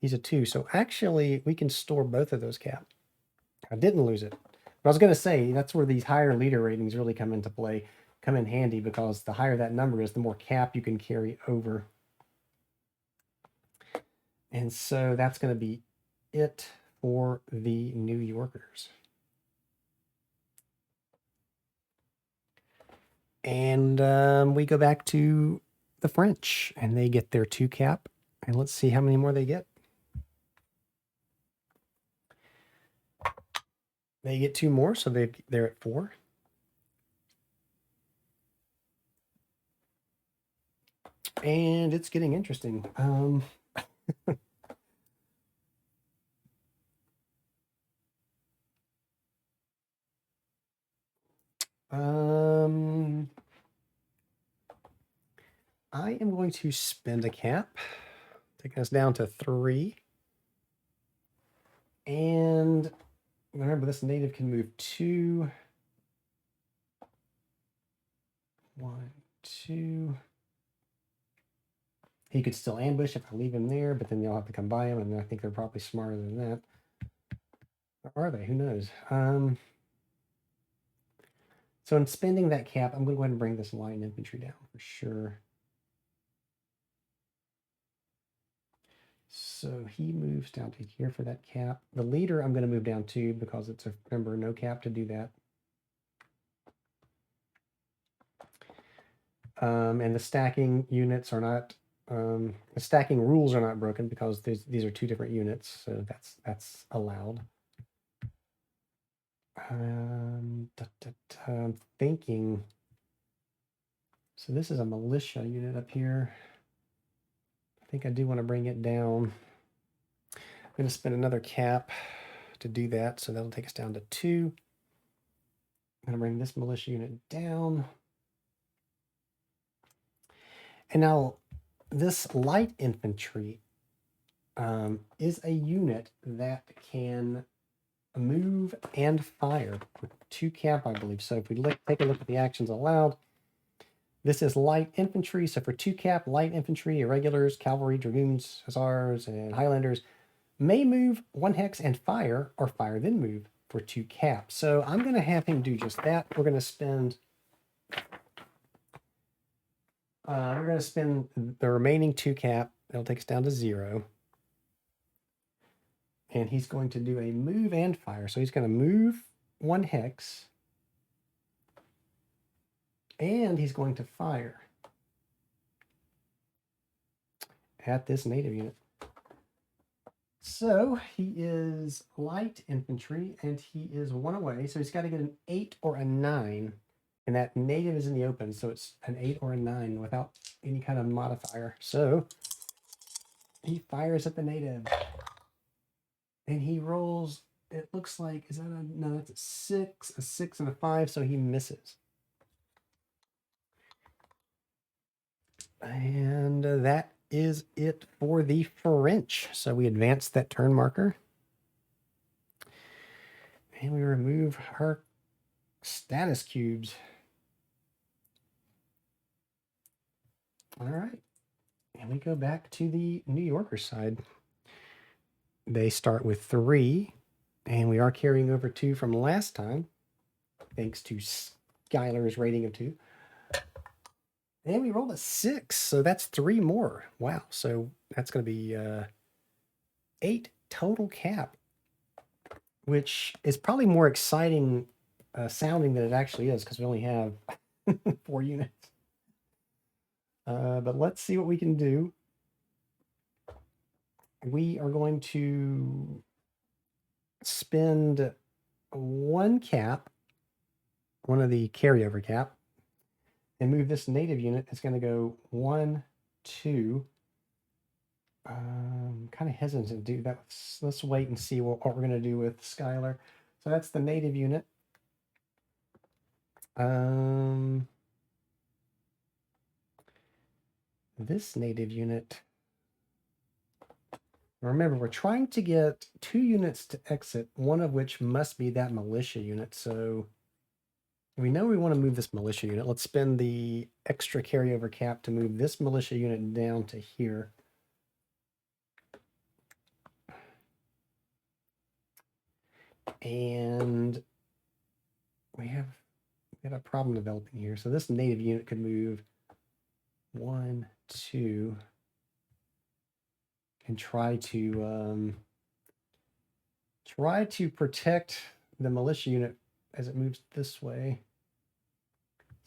He's a 2. So actually, we can store both of those caps. I didn't lose it. But I was going to say, that's where these higher leader ratings really come into play, come in handy, because the higher that number is, the more cap you can carry over. And so that's going to be it for the New Yorkers. And we go back to the French, and they get their 2 cap. And let's see how many more they get. They get 2 more, so they're at 4. And it's getting interesting. I am going to spend a cap, taking us down to 3. And remember, this native can move 2. 1, 2. He could still ambush if I leave him there, but then you'll have to come by him, and I think they're probably smarter than that. Or are they? Who knows? So in spending that cap, I'm going to go ahead and bring this line infantry down for sure. So he moves down to here for that cap. The leader I'm going to move down to because it's remember, no cap to do that. And the stacking units are not, the stacking rules are not broken because these are 2 different units, so that's allowed. I'm thinking, so this is a militia unit up here. I think I do want to bring it down. I'm going to spend another cap to do that, so that'll take us down to 2. I'm going to bring this militia unit down. And now this light infantry is a unit that can move and fire with 2 cap, I believe. So if we take a look at the actions allowed, this is light infantry. So for 2 cap, light infantry, irregulars, cavalry, dragoons, hussars, and highlanders may move 1 hex and fire, or fire then move for 2 cap. So I'm going to have him do just that. We're going to spend the remaining 2 cap. That'll take us down to 0. And he's going to do a move and fire. So he's going to move 1 hex. And he's going to fire at this native unit. So he is light infantry, and he is 1 away. So he's got to get an 8 or a 9. And that native is in the open, so it's an 8 or a 9 without any kind of modifier. So he fires at the native. And he rolls, it looks like, is that no, that's a 6 and a 5, so he misses. And that is it for the French. So we advance that turn marker. And we remove our status cubes. All right. And we go back to the New Yorker side. They start with 3, and we are carrying over 2 from last time, thanks to Skylar's rating of 2. And we rolled a 6, so that's 3 more. Wow, so that's going to be 8 total cap, which is probably more exciting sounding than it actually is, because we only have 4 units. But let's see what we can do. We are going to spend 1 cap, one of the carryover cap, and move this native unit. It's going to go 1, 2. Kind of hesitant to do that. Let's wait and see what we're going to do with Skylar. So that's the native unit. This native unit. Remember, we're trying to get 2 units to exit, one of which must be that militia unit. So we know we want to move this militia unit. Let's spend the extra carryover cap to move this militia unit down to here. And we have a problem developing here. So this native unit could move 1, 2, and try to protect the militia unit as it moves this way.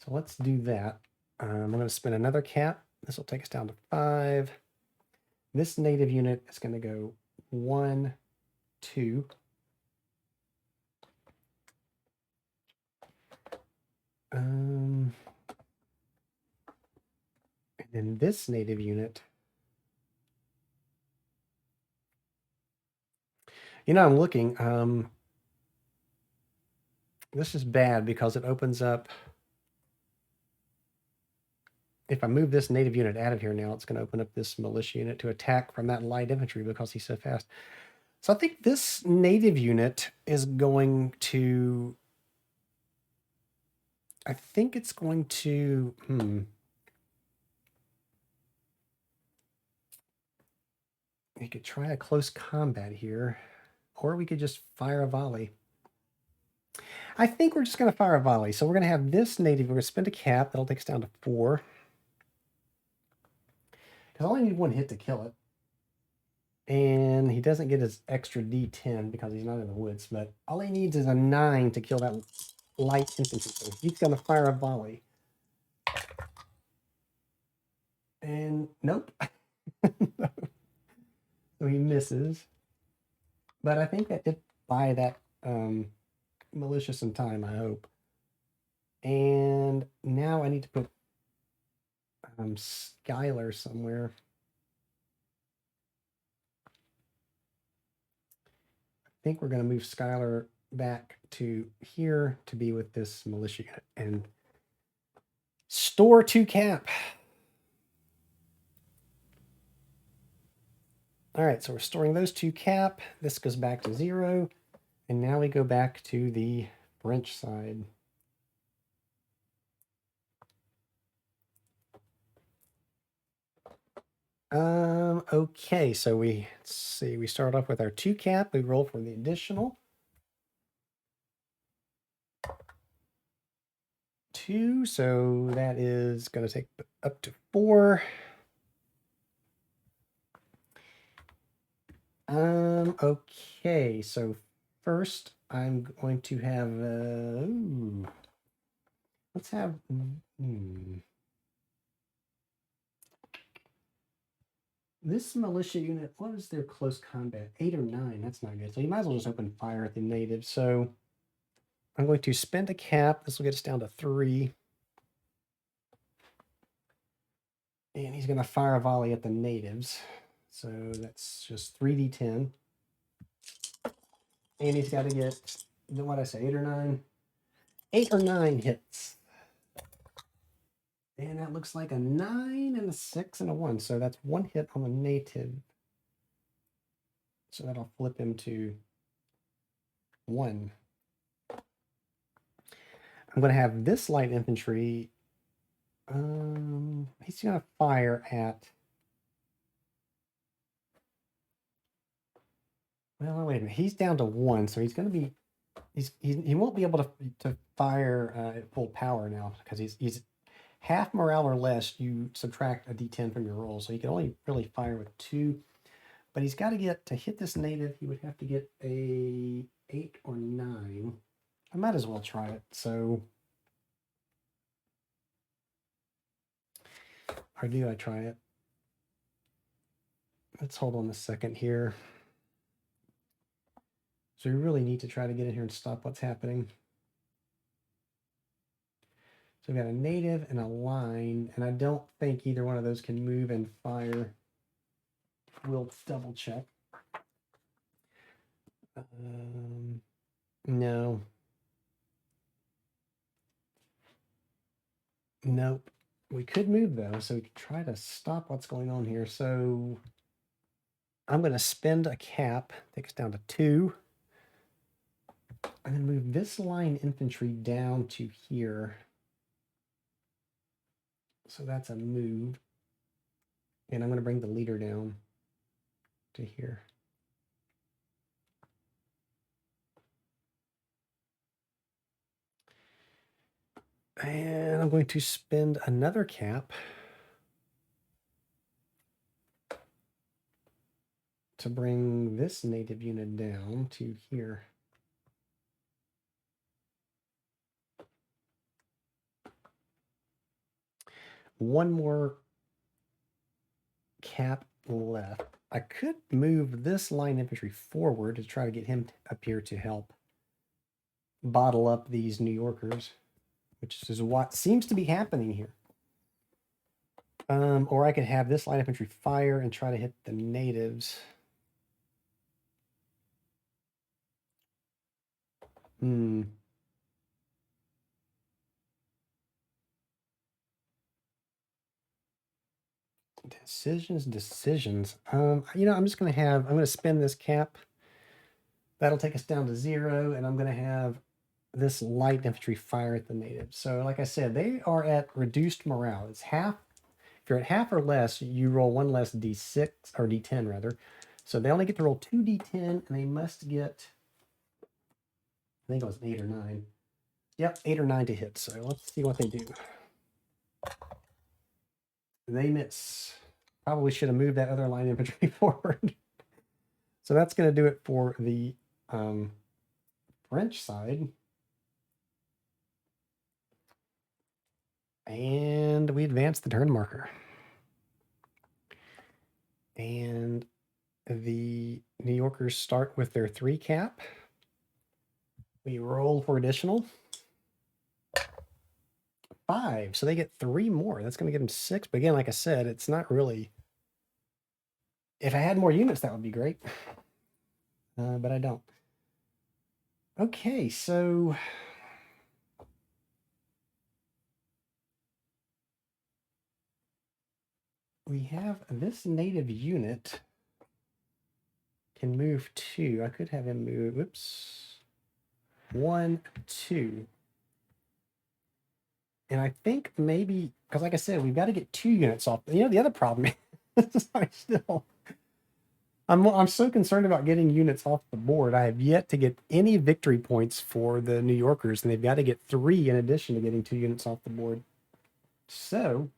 So let's do that. I'm going to spend another cap. This will take us down to 5. This native unit is going to go 1, 2. And then this native unit. You know, I'm looking. This is bad because it opens up. If I move this native unit out of here now, it's going to open up this militia unit to attack from that light infantry because he's so fast. So I think this native unit is going to... I think it's going to... We could try a close combat here, or we could just fire a volley. I think we're just going to fire a volley. So we're going to have this native. We're going to spend a cap. That'll take us down to 4. Because I only need 1 hit to kill it. And he doesn't get his extra D10 because he's not in the woods. But all he needs is a 9 to kill that light infantry thing. He's going to fire a volley. And nope. So he misses. But I think that did buy that militia some time, I hope. And now I need to put Skylar somewhere. I think we're going to move Skylar back to here to be with this militia unit and store 2 cap. All right, so we're storing those 2 cap. This goes back to 0. And now we go back to the French side. Okay, so let's see, we start off with our 2 cap. We roll for the additional. 2, so that is going to take up to 4. Okay, so first I'm going to have, let's have, this militia unit, what is their close combat? 8 or 9, that's not good. So you might as well just open fire at the natives. So I'm going to spend a cap. This will get us down to 3. And he's going to fire a volley at the natives. So that's just 3d10. And he's got to get, what did I say, 8 or 9? 8 or 9 hits. And that looks like a 9 and a 6 and a 1. So that's 1 hit on the native. So that'll flip him to 1. I'm going to have this light infantry. He's going to fire at Well, wait a minute. He's down to 1, so he's going to be. He won't be able to fire at full power now because he's half morale or less. You subtract a D10 from your roll, so he can only really fire with 2. But he's got to get to hit this native. He would have to get a 8 or 9. I might as well try it. So, or do I try it? Let's hold on a second here. So we really need to try to get in here and stop what's happening. So we got a native and a line, and I don't think either one of those can move and fire. We'll double check. No. Nope. We could move though, so we could try to stop what's going on here. So I'm going to spend a cap, take us down to 2. I'm going to move this line infantry down to here. So that's a move. And I'm going to bring the leader down to here. And I'm going to spend another cap to bring this native unit down to here. One more cap left. I could move this line infantry forward to try to get him up here to help bottle up these New Yorkers, which is what seems to be happening here. Or I could have this line infantry fire and try to hit the natives. Decisions. I'm just going to spend this cap. That'll take us down to 0, and I'm going to have this light infantry fire at the natives. So like I said, they are at reduced morale. It's half. If you're at half or less, you roll 1 less D6, or D10 rather. So they only get to roll 2 D10, and they must get, I think it was 8 or 9. Yep, 8 or 9 to hit. So let's see what they do. They miss. Probably should have moved that other line infantry forward. So that's going to do it for the French side. And we advance the turn marker. And the New Yorkers start with their 3 cap. We roll for additional. 5. So they get 3 more. That's going to give them 6. But again, like I said, it's not really. If I had more units, that would be great. But I don't. Okay, so we have this native unit can move 2. I could have him move, whoops, 1, 2. And I think maybe, because like I said, we've got to get 2 units off. The other problem is I'm so concerned about getting units off the board. I have yet to get any victory points for the New Yorkers, and they've got to get 3 in addition to getting 2 units off the board. So,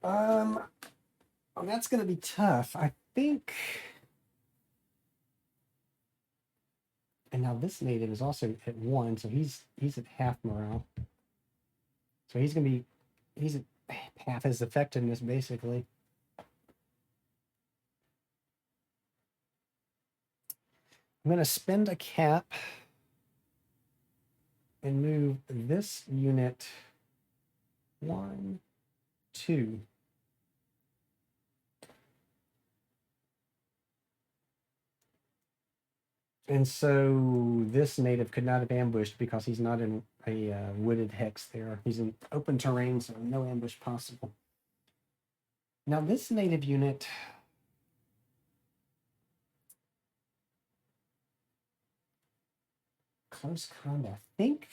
that's going to be tough. I think. And now this native is also at 1, so he's at half morale. So he's at half his effectiveness basically. I'm going to spend a cap and move this unit 1, 2. And so this native could not have ambushed because he's not in a wooded hex there. He's in open terrain, so no ambush possible. Now this native unit, close combat, I think.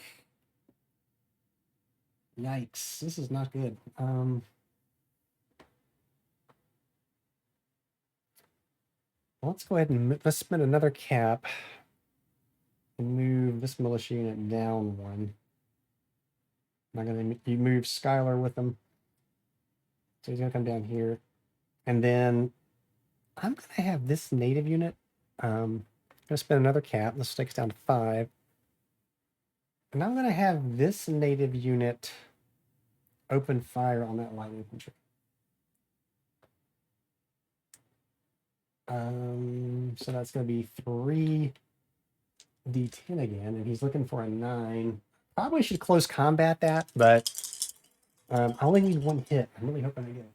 Yikes, this is not good. let's go ahead and let's spend another cap and move this militia unit down one. I'm not going to move Skylar with him. So he's going to come down here. And then I'm going to have this native unit. Going to spend another cap. This takes down to 5. And I'm going to have this native unit open fire on that light infantry. So that's going to be 3 D10 again, and he's looking for a 9. Probably should close combat that, but I only need 1 hit. I'm really hoping I get it.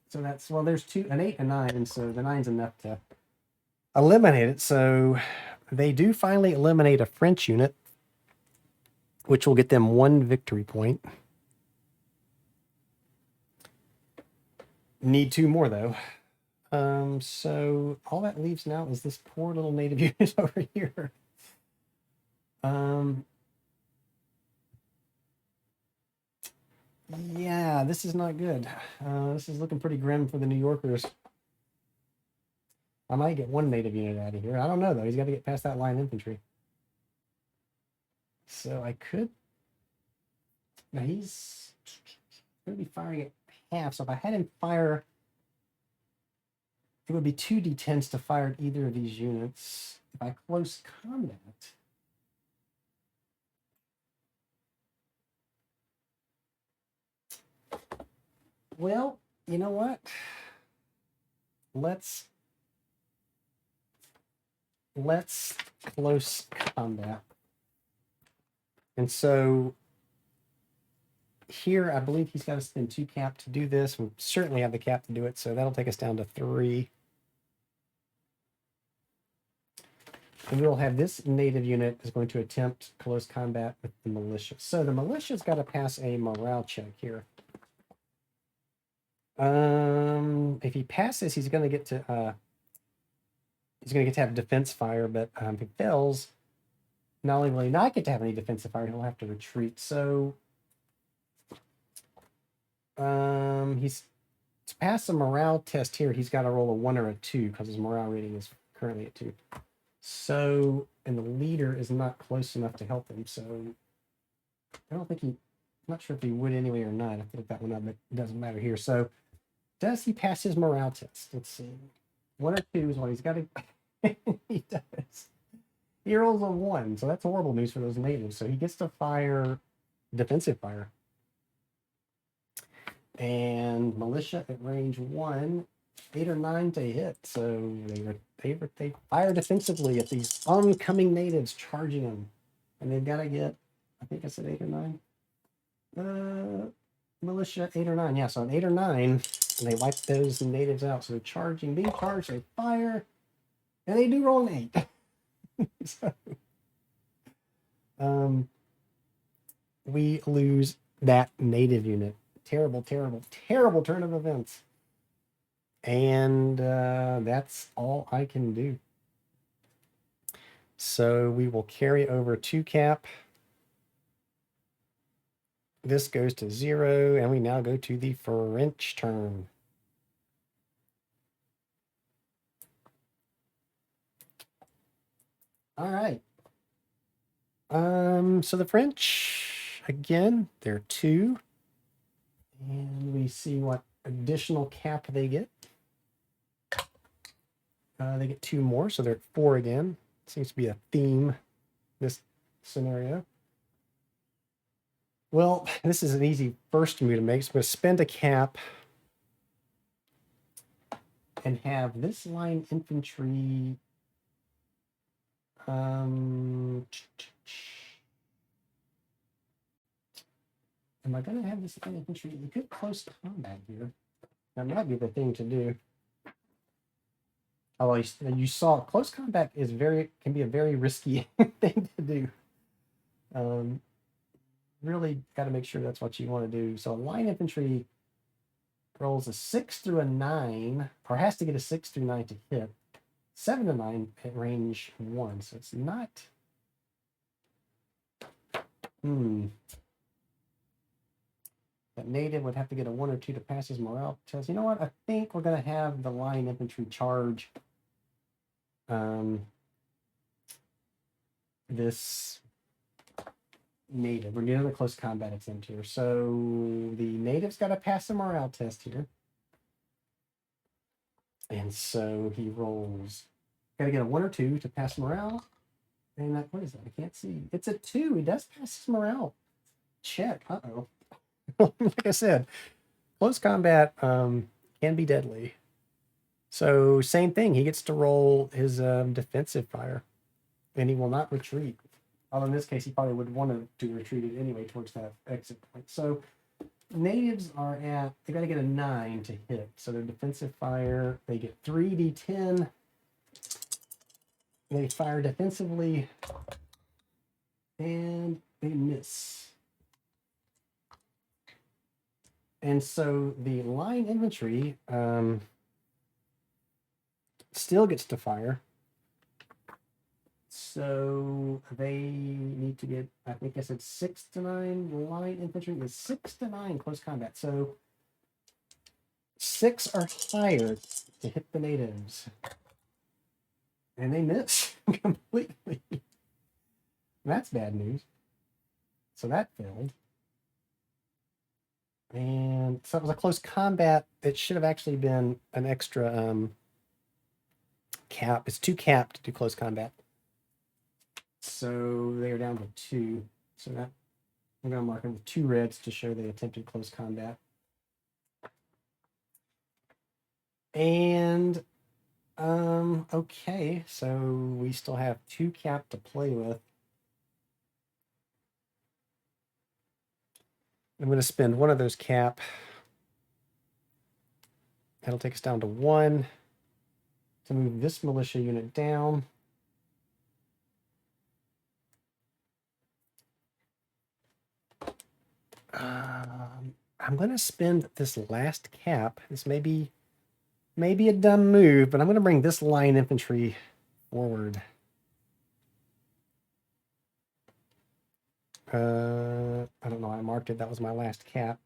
So that's, well, there's an 8 and a 9, and so the 9's enough to eliminate it. So they do finally eliminate a French unit, which will get them 1 victory point. Need 2 more, though. So all that leaves now is this poor little native unit over here. Yeah, this is not good. This is looking pretty grim for the New Yorkers. I might get 1 native unit out of here. I don't know, though. He's got to get past that line infantry. So I could... Now he's going to be firing at half. So if I had him fire... It would be 2 D10s to fire at either of these units. If I close combat... Well, you know what? Let's close combat. And so here, I believe he's got to spend 2 cap to do this. We certainly have the cap to do it, so that'll take us down to 3. And we'll have this native unit is going to attempt close combat with the militia. So the militia's got to pass a morale check here. If he passes, he's going to get to have defense fire, but if he fails, not only will he not get to have any defensive fire, he'll have to retreat. So he's to pass a morale test here, he's got to roll a 1 or a 2 because his morale rating is currently at 2. So, and the leader is not close enough to help him. So I don't think I'm not sure if he would anyway or not. I think that one up, but it doesn't matter here. So does he pass his morale test? Let's see. 1 or 2 is what he's got to. He does. He rolls a 1, so that's horrible news for those natives. So he gets to fire defensive fire. And militia at range 1, 8 or 9 to hit. So they fire defensively at these oncoming natives charging them. And they've got to get, I think I said 8 or 9. Militia 8 or 9. Yeah, so an 8 or 9, and they wipe those natives out. So they're charging, being charged, they fire, and they do roll an 8. So, we lose that native unit. Terrible, terrible, terrible turn of events. And that's all I can do. So we will carry over 2 cap. This goes to 0, and we now go to the French turn. All right. So the French, again, they're 2. And we see what additional cap they get. They get 2 more, so they're at 4 again. Seems to be a theme, this scenario. Well, this is an easy first move to make. So I'm going to spend a cap and have this line infantry. Am I going to have this line infantry? You could close combat here. That might be the thing to do. Oh, you saw close combat can be a very risky thing to do. Really got to make sure that's what you want to do. So line infantry rolls a 6 through a 9, or has to get a 6 through 9 to hit. 7 to 9 at range 1, so it's not. That native would have to get a 1 or 2 to pass his morale test. You know what? I think we're going to have the line infantry charge this native. We're getting another close combat attempt here. So the native's got to pass a morale test here. And so he rolls. Got to get a 1 or 2 to pass morale. And that, what is that? I can't see. It's a 2. He does pass his morale check. Uh-oh. Like I said, close combat can be deadly. So same thing. He gets to roll his defensive fire. And he will not retreat. Although in this case, he probably would want to retreat it anyway towards that exit point. So natives are at, they got to get a 9 to hit. So their defensive fire, they get 3d10. They fire defensively. And they miss. And so the line infantry still gets to fire. So they need to get, I think I said 6 to 9. Line infantry is 6 to 9 close combat. So 6 are higher to hit the natives. And they miss completely. That's bad news. So that failed. And so it was a close combat. It should have actually been an extra cap. It's 2 cap to do close combat. So they are down to 2. So that I'm going to mark them with 2 reds to show they attempted close combat. And okay, so we still have 2 cap to play with. I'm going to spend 1 of those cap. That'll take us down to 1 to move this militia unit down. I'm going to spend this last cap. This may be a dumb move, but I'm going to bring this line infantry forward. I don't know. I marked it. That was my last cap.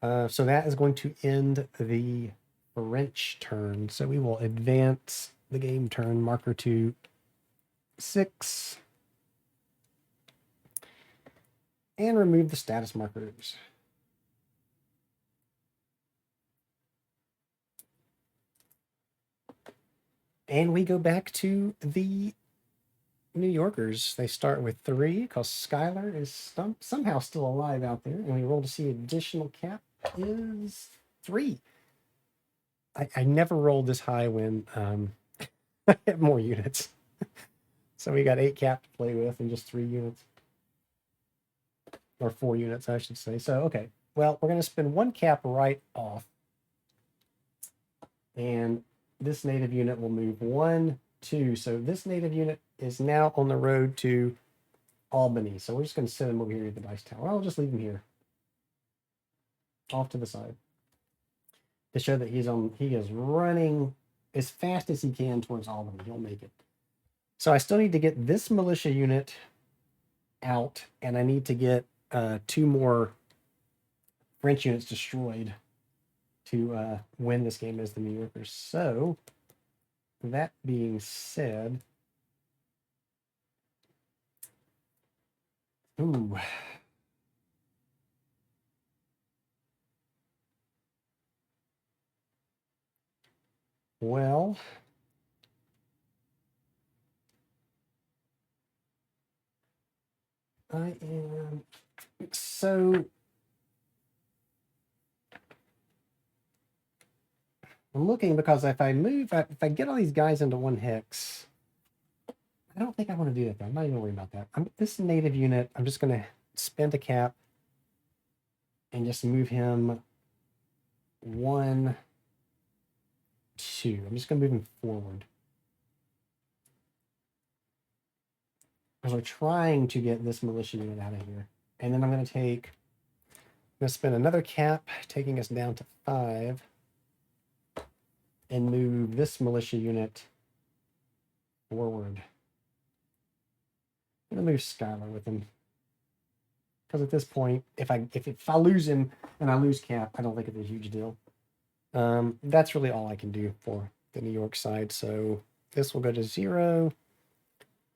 So that is going to end the French turn. So we will advance the game turn marker to 6 and remove the status markers. And we go back to the New Yorkers. They start with 3 because Skylar is somehow still alive out there. And we roll to see additional cap is 3. I never rolled this high when I had more units. So we got 8 cap to play with and just 3 units. Or 4 units, I should say. So, okay. Well, we're going to spend 1 cap right off. And this native unit will move 1, 2. So this native unit is now on the road to Albany. So we're just going to send him over here to the dice tower. I'll just leave him here. Off to the side. To show that he is running as fast as he can towards Albany. He'll make it. So I still need to get this militia unit out, and I need to get 2 more French units destroyed to win this game as the New Yorkers. So, that being said, ooh. Well, I am so I'm looking because if I get all these guys into 1 hex, I don't think I want to do that though. I'm not even worried about that. This native unit, I'm just going to spend a cap and just move him 1, 2. I'm just going to move him forward. Because we're trying to get this militia unit out of here. And then I'm going to spend another cap, taking us down to 5. And move this militia unit forward. I'm going to move Skylar with him. Because at this point, if I lose him and I lose cap, I don't think it's a huge deal. That's really all I can do for the New York side. So This will go to 0.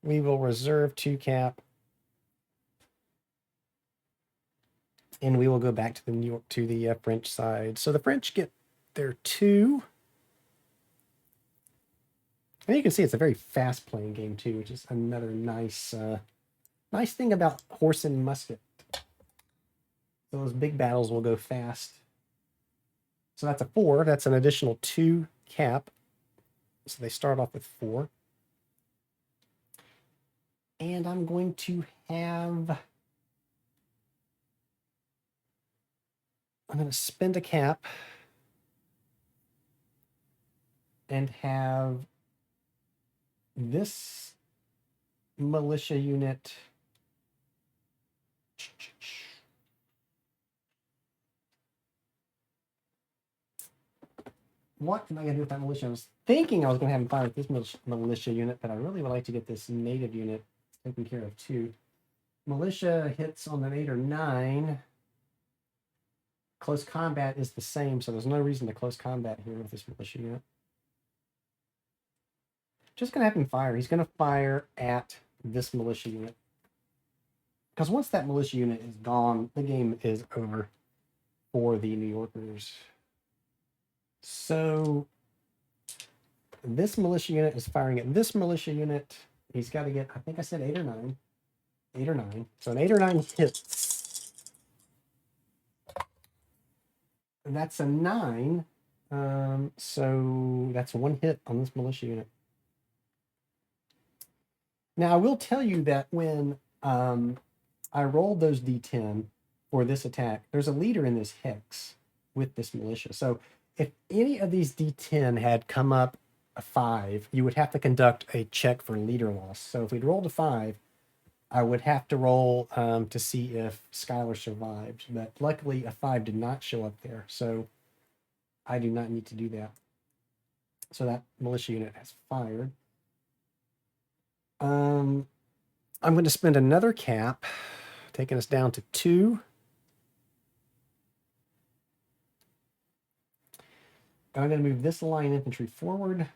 We will reserve 2 cap. And we will go back to the French side. So the French get their 2. And you can see it's a very fast playing game too, which is another nice nice thing about horse and musket. So those big battles will go fast. So that's a 4. That's an additional 2 cap. So they start off with 4. And I'm going to I'm going to spend a cap and have this militia unit what am I going to do with that militia? I was thinking I was going to have him fire with this militia unit, but I really would like to get this native unit taken care of too. Militia hits on an 8 or 9. Close combat is the same, so there's no reason to close combat here with this militia unit. Just going to have him fire. He's going to fire at this militia unit. Because once that militia unit is gone, the game is over for the New Yorkers. So this militia unit is firing at this militia unit. He's got to get, I think I said 8 or 9. 8 or 9. So an 8 or 9 hits. That's a 9. So that's 1 hit on this militia unit. Now, I will tell you that when I rolled those D10 for this attack, there's a leader in this hex with this militia. So if any of these D10 had come up a 5, you would have to conduct a check for leader loss. So if we'd rolled a 5, I would have to roll to see if Skylar survived. But luckily, a 5 did not show up there. So I do not need to do that. So that militia unit has fired. I'm going to spend another cap, taking us down to 2. I'm going to move this line infantry forward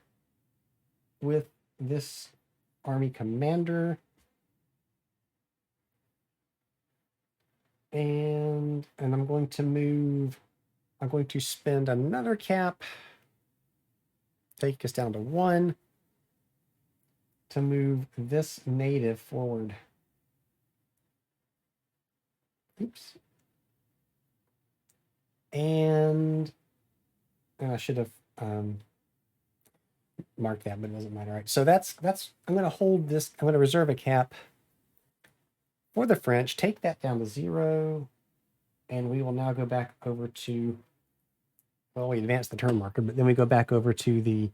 with this army commander. And I'm going to spend another cap, take us down to 1. To move this native forward. Oops. And I should have marked that, but it doesn't matter. All right. So that's I'm going to hold this. I'm going to reserve a cap for the French. Take that down to 0, and we will now go back over to. Well, we advance the turn marker, but then we go back over to the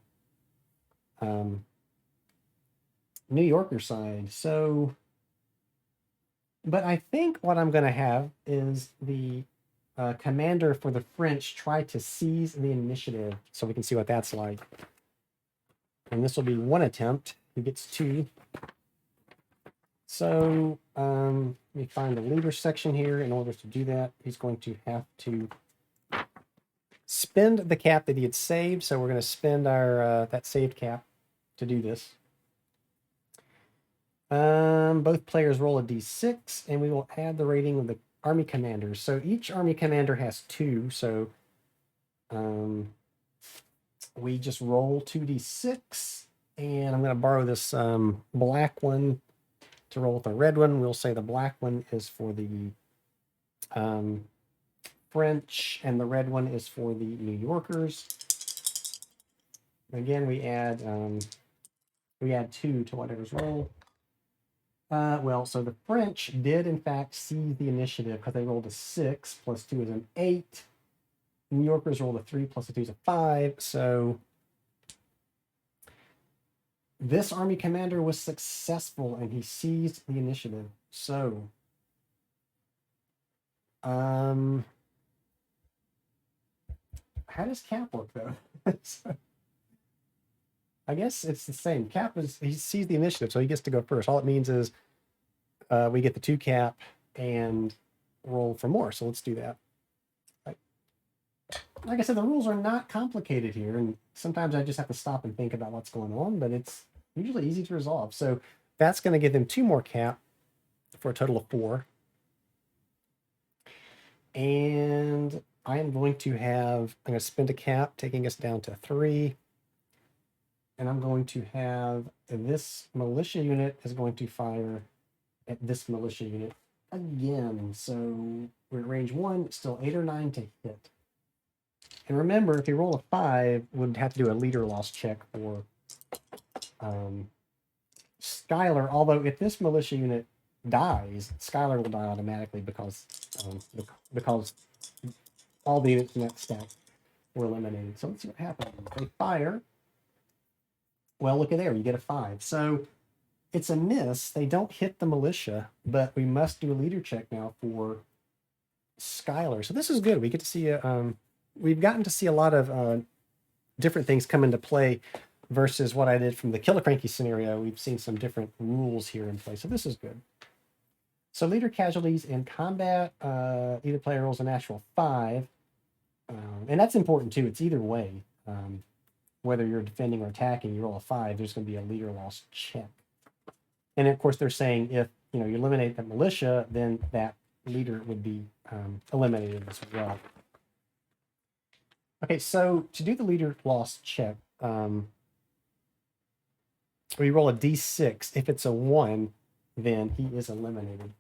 New Yorker side. So, but I think what I'm going to have is the commander for the French try to seize the initiative, so we can see what that's like. And this will be 1 attempt. He gets 2. So let me find the leader section here. In order to do that, he's going to have to spend the cap that he had saved. So we're going to spend our that saved cap to do this. Both players roll a d6, and we will add the rating of the army commanders. So each army commander has 2. So we just roll 2d6, and I'm going to borrow this black one to roll with the red one. We'll say the black one is for the French, and the red one is for the New Yorkers. Again, we add 2 to whatever's roll. Well, so the French did, in fact, seize the initiative because they rolled a 6 plus 2 is an 8. New Yorkers rolled a 3 plus a 2 is a 5. So this army commander was successful, and he seized the initiative. So how does cap work, though? I guess it's the same. Cap he sees the initiative, so he gets to go first. All it means is we get the 2 cap and roll for more. So let's do that. Right. like I said, the rules are not complicated here, and sometimes I just have to stop and think about what's going on, but it's usually easy to resolve. So that's going to give them 2 more cap for a total of 4. And I am going to spend a cap, taking us down to 3. And I'm going to have this militia unit is going to fire at this militia unit again. So we're at range 1, still 8 or 9 to hit. And remember, if you roll a 5, we'd have to do a leader loss check for Skylar. Although if this militia unit dies, Skylar will die automatically because all the units in that stack were eliminated. So let's see what happens. They fire. Well, look at there, you get a 5. So it's a miss. They don't hit the militia, but we must do a leader check now for Skylar. So this is good. We get to see we've gotten to see a lot of different things come into play versus what I did from the Killer Cranky scenario. We've seen some different rules here in play, so this is good. So leader casualties in combat, either player rolls a natural 5, and that's important too. It's either way. Whether you're defending or attacking, you roll a 5, there's going to be a leader loss check. And of course, they're saying if you eliminate the militia, then that leader would be eliminated as well. Okay, so to do the leader loss check, we roll a d6. If it's a 1, then he is eliminated.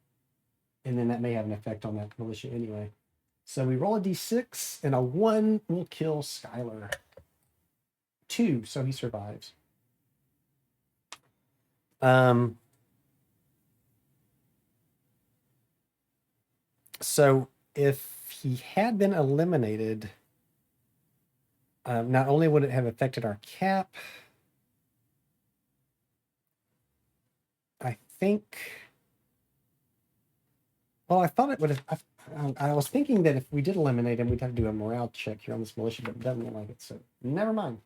And then that may have an effect on that militia anyway. So we roll a d6, and a 1 will kill Skylar. 2, so he survives. So if he had been eliminated, not only would it have affected our cap, I think. Well, I thought it would have. I was thinking that if we did eliminate him, we'd have to do a morale check here on this militia, but it doesn't look like it. So never mind.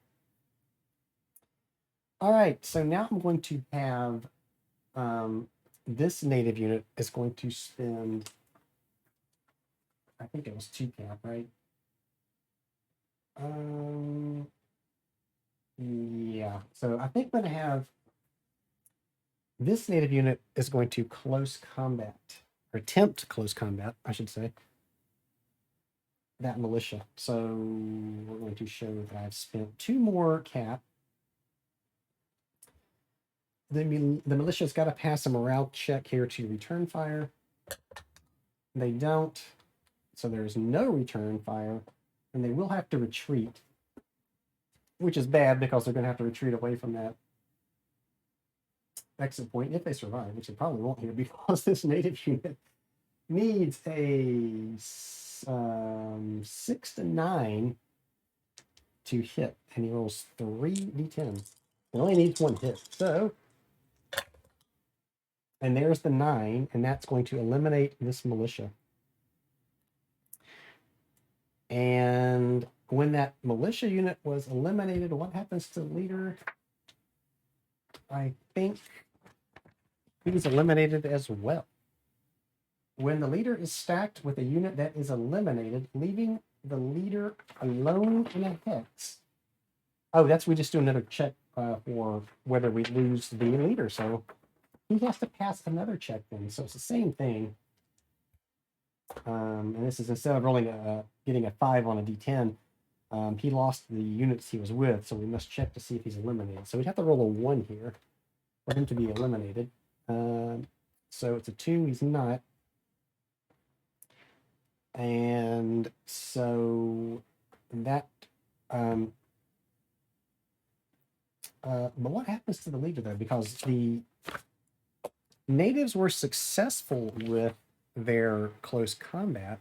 All right, so now I'm going to have this native unit is going to spend, I think it was 2 cap, right? Yeah, so I think I'm going to have this native unit is going to close combat, or attempt close combat, I should say, that militia. So we're going to show that I've spent 2 more cap. The militia's got to pass a morale check here to return fire. They don't, so there's no return fire, and they will have to retreat, which is bad because they're going to have to retreat away from that exit point if they survive, which they probably won't here because this native unit needs a 6 to 9 to hit, and he rolls 3 d10. It only needs 1 hit, so. And there's the 9, and that's going to eliminate this militia. And when that militia unit was eliminated, what happens to the leader? I think he's eliminated as well. When the leader is stacked with a unit that is eliminated, leaving the leader alone in a hex. Oh, we just do another check for whether we lose the leader. So he has to pass another check then. So it's the same thing. And this is instead of rolling getting a 5 on a d10, he lost the units he was with, so we must check to see if he's eliminated. So we'd have to roll a 1 here for him to be eliminated. So it's a 2, he's not. And so that but what happens to the leader though? Because the natives were successful with their close combat.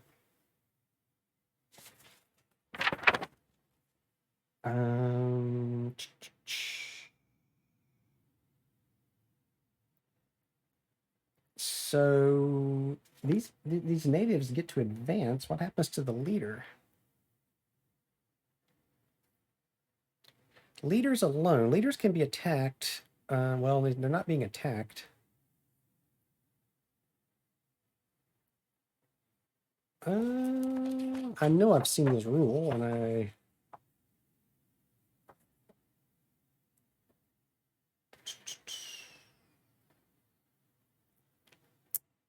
So these natives get to advance. What happens to the leader? Leaders alone. Leaders can be attacked. Well, they're not being attacked. I know I've seen this rule, and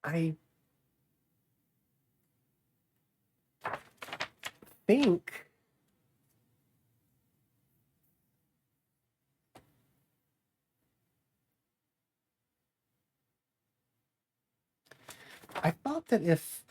I think I thought that if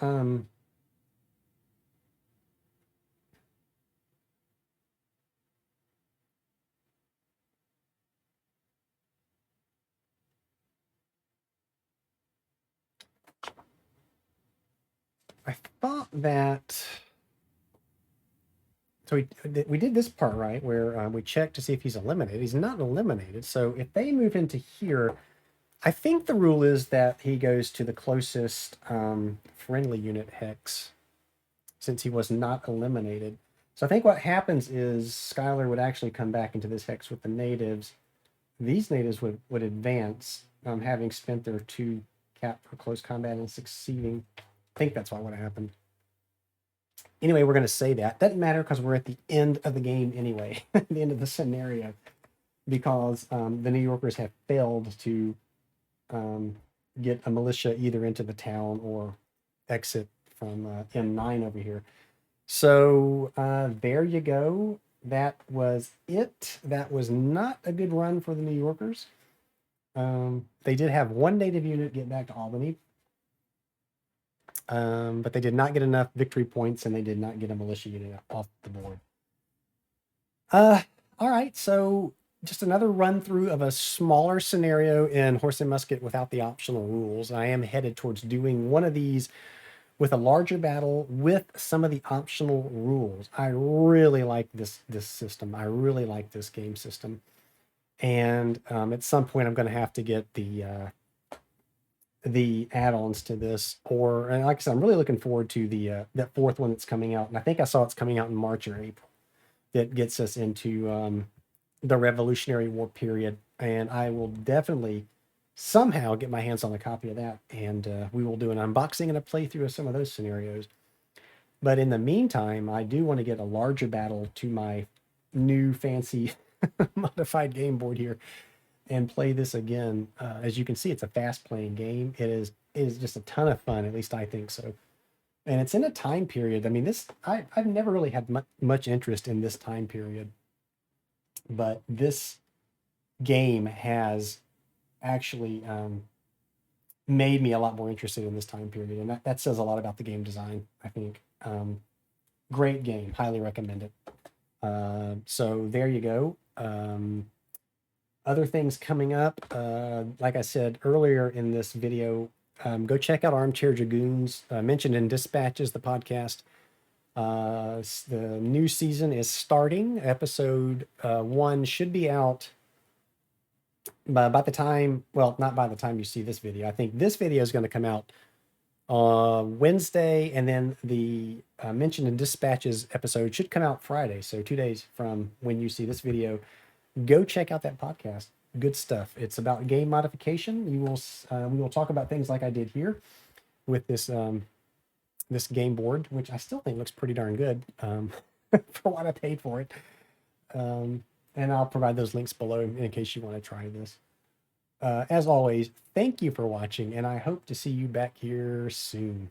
I thought that so we did this part right where we checked to see if he's eliminated. He's not eliminated. So if they move into here, I think the rule is that he goes to the closest friendly unit hex since he was not eliminated. So I think what happens is Skylar would actually come back into this hex with the natives. These natives would advance, having spent their 2 cap for close combat and succeeding. I think that's what would have happened. Anyway, we're going to say that. Doesn't matter because we're at the end of the game anyway, the end of the scenario, because the New Yorkers have failed to get a militia either into the town or exit from M9 over here. So there you go. That was it. That was not a good run for the New Yorkers. They did have 1 native unit get back to Albany, but they did not get enough victory points, and they did not get a militia unit off the board. All right, so just another run through of a smaller scenario in Horse and Musket without the optional rules. I am headed towards doing one of these with a larger battle with some of the optional rules. I really like this system. I really like this game system. And at some point, I'm going to have to get the add-ons to this. And like I said, I'm really looking forward to the that 4th one that's coming out. And I think I saw it's coming out in March or April. That gets us into the Revolutionary War period. And I will definitely somehow get my hands on a copy of that, and we will do an unboxing and a playthrough of some of those scenarios. But in the meantime, I do want to get a larger battle to my new fancy modified game board here and play this again. As you can see, it's a fast playing game. It is just a ton of fun, at least I think so. And it's in a time period. I mean, I've never really had much interest in this time period, but this game has actually made me a lot more interested in this time period, and that says a lot about the game design, I think. Great game, highly recommend it. So there you go. Other things coming up, like I said earlier in this video, go check out Armchair Dragoons, mentioned in Dispatches, the podcast. The new season is starting. Episode 1 should be out by the time, well, not by the time you see this video. I think this video is going to come out Wednesday, and then the mentioned in Dispatches episode should come out Friday. So 2 days from when you see this video, go check out that podcast. Good stuff. It's about game modification. We will talk about things like I did here with this this game board, which I still think looks pretty darn good for what I paid for it. And I'll provide those links below in case you want to try this. As always, thank you for watching, and I hope to see you back here soon.